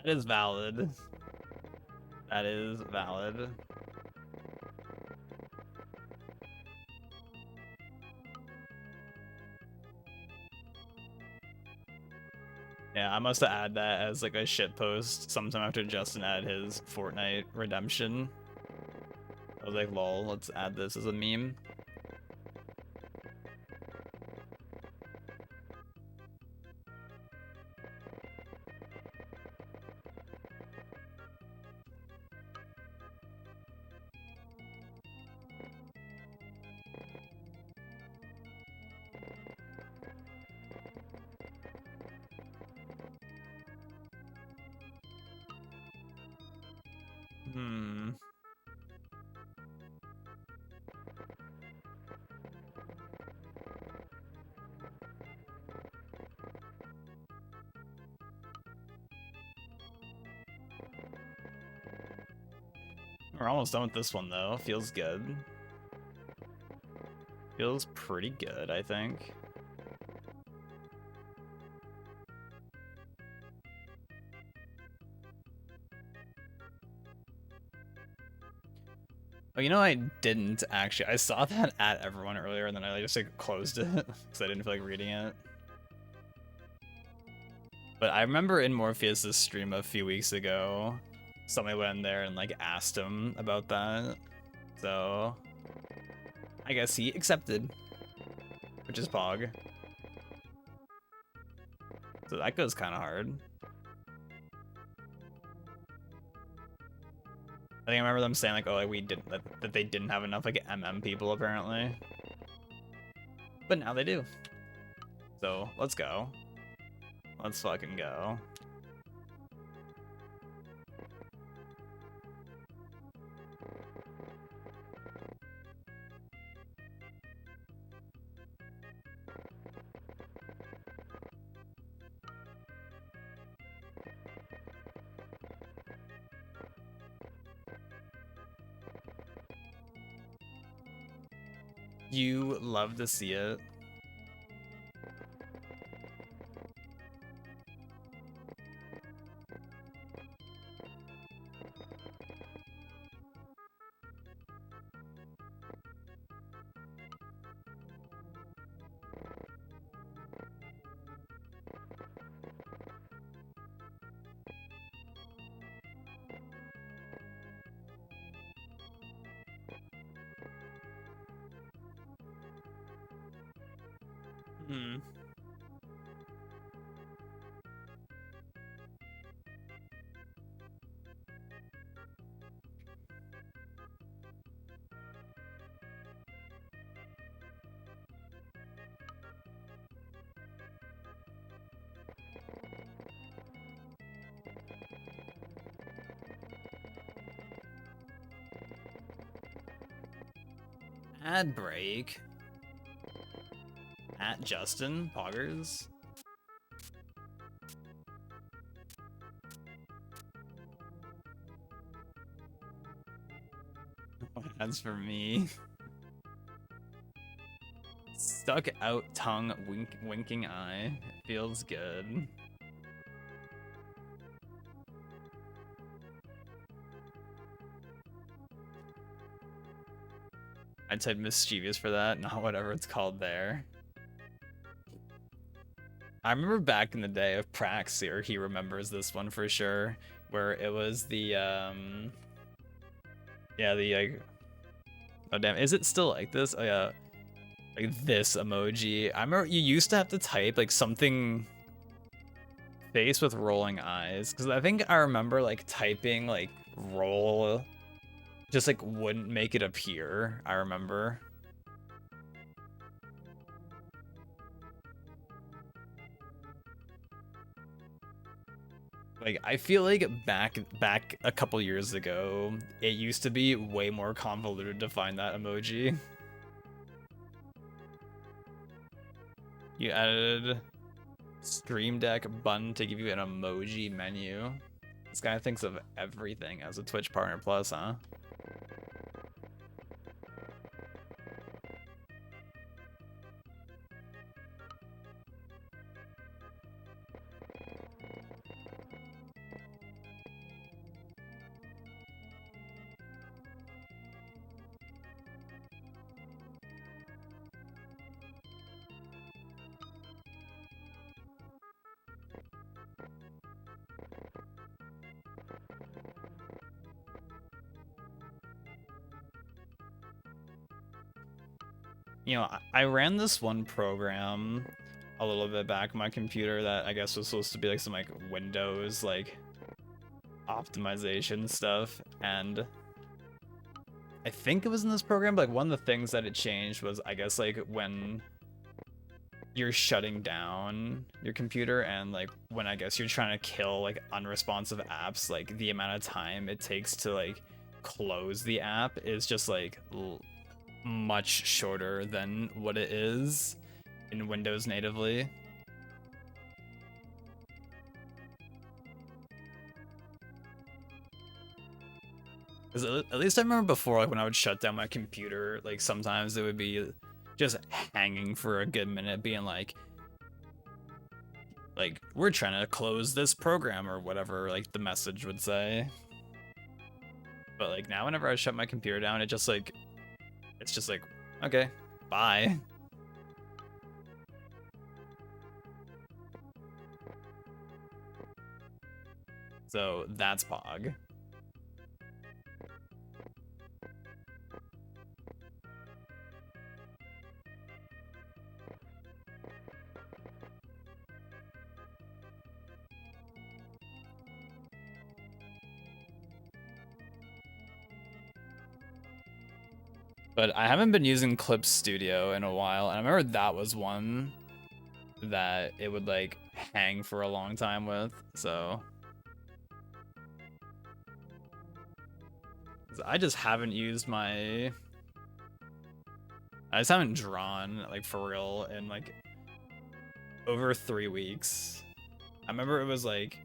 That is valid. That is valid. Yeah, I must have added that as like a shit post sometime after Justin added his Fortnite redemption. I was like, lol, let's add this as a meme. Hmm. We're almost done with this one though. Feels good. Feels pretty good, I think. Oh, you know, I didn't actually. I saw that at everyone earlier, and then I just like closed it because I didn't feel like reading it. But I remember in Morpheus's stream a few weeks ago, somebody went in there and like asked him about that. So I guess he accepted, which is Pog. So that goes kind of hard. I think I remember them saying like, "Oh, like we didn't that they didn't have enough like people apparently," but now they do. So let's go. Let's fucking go. You love to see it. Hmm. Ad break. At Justin Poggers. That's for me. Stuck out tongue, winking eye. Feels good. I typed mischievous for that, not whatever it's called there. I remember back in the day of Praxir, he remembers this one for sure, where it was the yeah, the like, oh damn, is it still like this? Oh yeah, like this emoji. I remember you used to have to type like something face with rolling eyes, because I think I remember like typing like roll just like wouldn't make it appear. I remember. Like I feel like back a couple years ago, it used to be way more convoluted to find that emoji. You added Stream Deck button to give you an emoji menu. This guy thinks of everything as a Twitch partner plus, huh? You know, I ran this one program a little bit back on my computer that I guess was supposed to be like some like Windows like optimization stuff, and I think it was in this program, but like one of the things that it changed was I guess like when you're shutting down your computer and like when I guess you're trying to kill like unresponsive apps, like the amount of time it takes to like close the app is just like much shorter than what it is in Windows natively. 'Cause at least I remember before, like when I would shut down my computer, like sometimes it would be just hanging for a good minute, being like we're trying to close this program or whatever, like the message would say. But like now, whenever I shut my computer down, it's just like, okay, bye. So that's Pog. But I haven't been using Clip Studio in a while, and I remember that was one that it would like hang for a long time with, so I just haven't used my I just haven't drawn like for real in like over 3 weeks. I remember it was like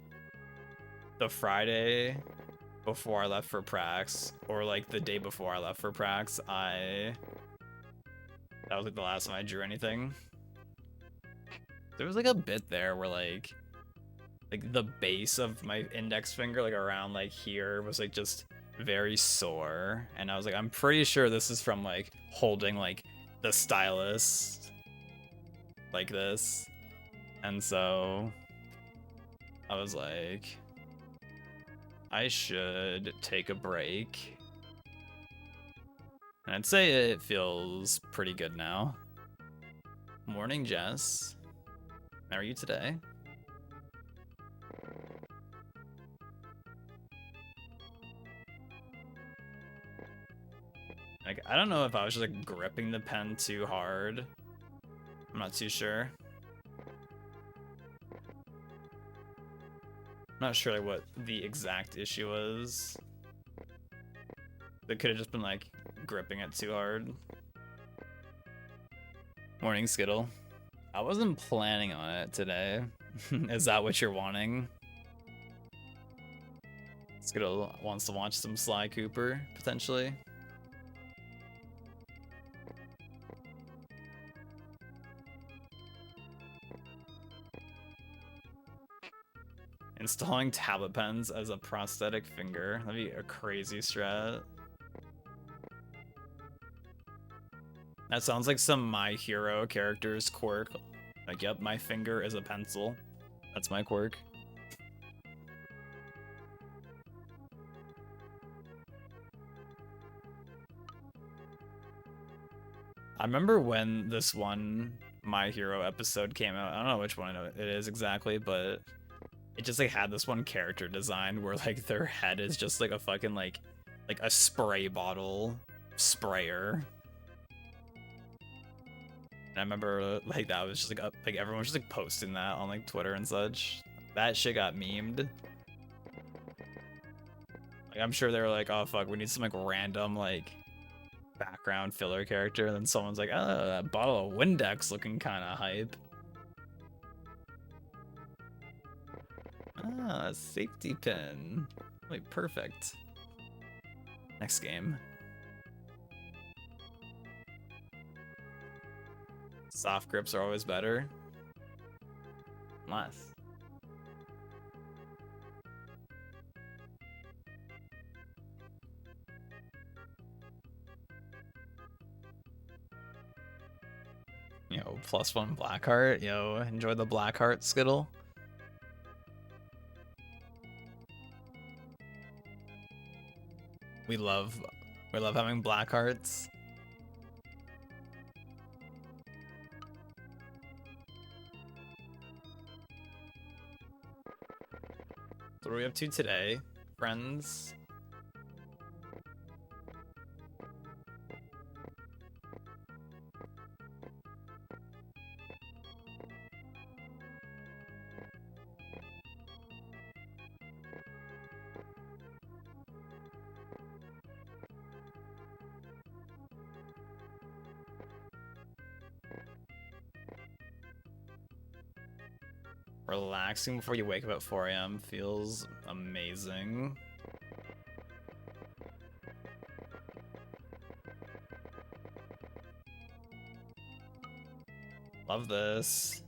the Friday before I left for Prax, or like the day before I left for Prax, that was like the last time I drew anything. There was like a bit there where like the base of my index finger, like around like here, was like just very sore, and I was like, I'm pretty sure this is from like holding like the stylus like this, and so I was like, I should take a break, and I'd say it feels pretty good now. Morning, Jess. How are you today? Like, I don't know if I was just like gripping the pen too hard. I'm not too sure. I'm not sure like what the exact issue was. It could have just been like gripping it too hard. Morning, Skittle. I wasn't planning on it today. Is that what you're wanting? Skittle wants to watch some Sly Cooper, potentially. Installing tablet pens as a prosthetic finger. That'd be a crazy strat. That sounds like some My Hero character's quirk. Like, yep, my finger is a pencil. That's my quirk. I remember when this one My Hero episode came out. I don't know which one it is exactly, but it just like had this one character design where like their head is just like a fucking like a spray bottle sprayer. And I remember like that was just like like everyone was just like posting that on like Twitter and such. That shit got memed. Like I'm sure they were like, oh fuck, we need some like random like background filler character, and then someone's like, oh, that bottle of Windex looking kind of hype. Ah, safety pin. Wait, perfect. Next game. Soft grips are always better. Nice. Yo, +1 Blackheart. Yo, enjoy the Blackheart Skittle. We love having Blackhearts. What are we up to today, friends? Relaxing before you wake up at 4 a.m. feels amazing. Love this.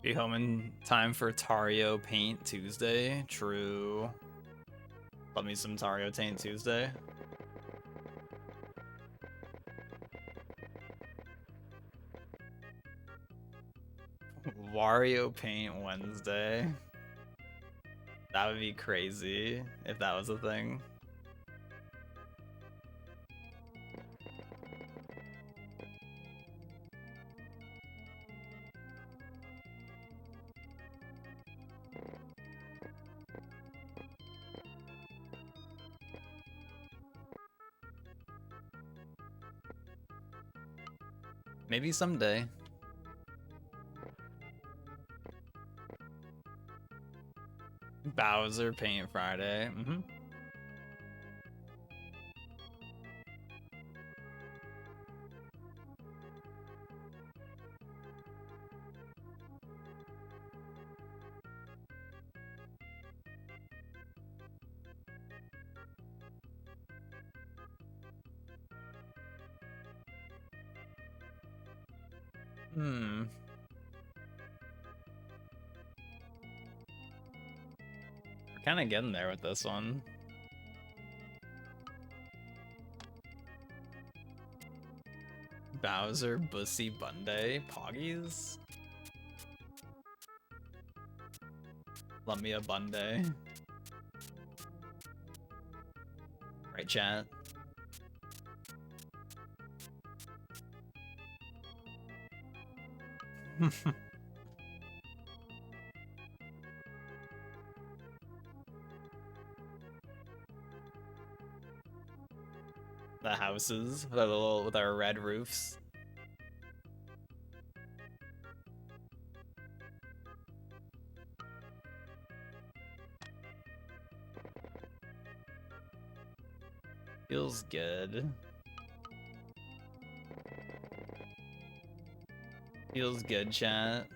Be home in time for Tario Paint Tuesday. True. Love me some Tario Paint Tuesday. Wario Paint Wednesday. That would be crazy if that was a thing. Maybe someday. Bowser Paint Friday. We're kind of getting there with this one. Bowser, Bussy, Bunday, Poggies. Love me a Bunday. Right, chat? The houses with our red roofs. Feels good. Feels good, chat.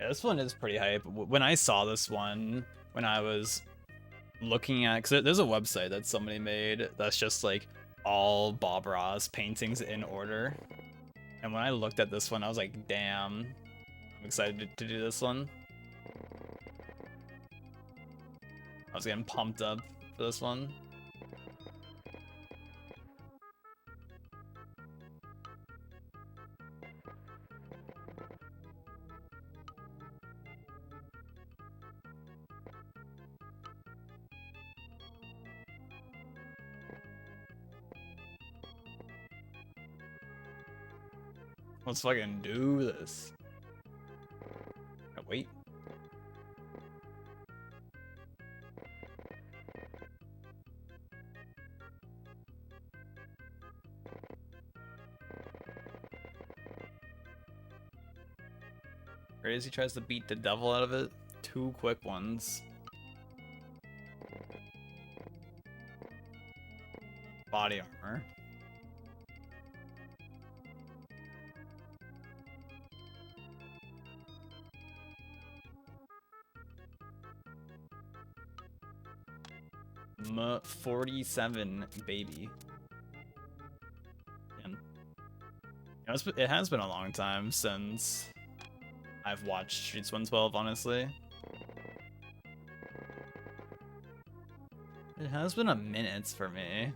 Yeah, this one is pretty hype. When I saw this one, when I was looking at, because there's a website that somebody made that's just like all Bob Ross paintings in order. And when I looked at this one, I was like, damn, I'm excited to do this one. I was getting pumped up for this one. Let's fucking do this. Oh, wait. Crazy tries to beat the devil out of it. 2 quick ones. Body armor. M47 baby. And it has been a long time since I've watched Streets 112, honestly. It has been a minute for me.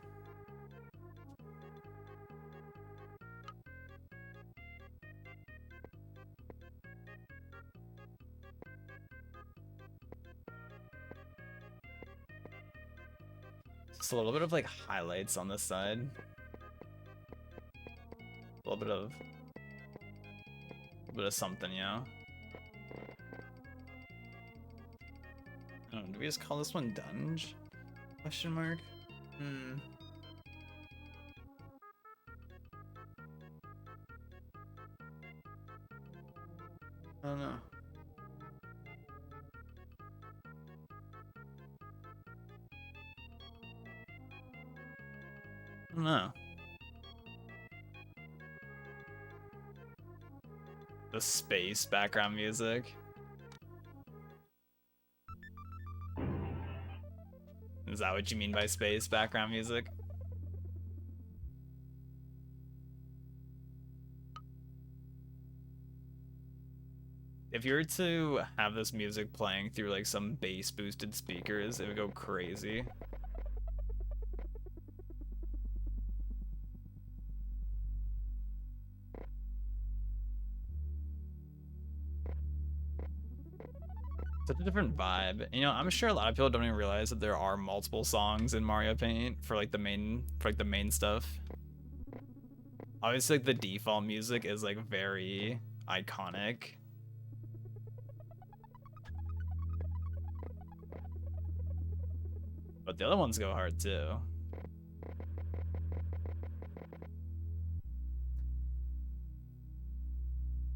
Just a little bit of like highlights on this side. A little bit of something, you know. I don't know, do we just call this one Dunge? Question mark? I don't know. I don't know. The space background music. Is that what you mean by space background music? If you were to have this music playing through like some bass boosted speakers, it would go crazy. Such a different vibe. You know, I'm sure a lot of people don't even realize that there are multiple songs in Mario Paint for like the main stuff. Obviously, like the default music is like very iconic. But the other ones go hard too.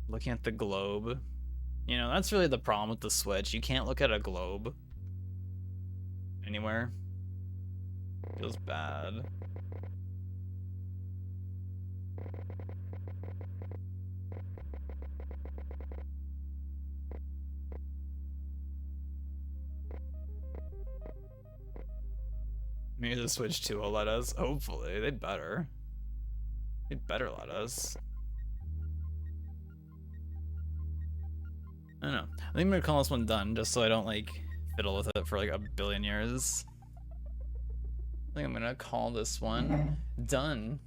Looking at the globe. You know, that's really the problem with the Switch. You can't look at a globe anywhere. Feels bad. Maybe the Switch 2 will let us. Hopefully, they'd better. They'd better let us. I don't know. I think I'm gonna call this one done, just so I don't like fiddle with it for like a billion years. I think I'm gonna call this one done.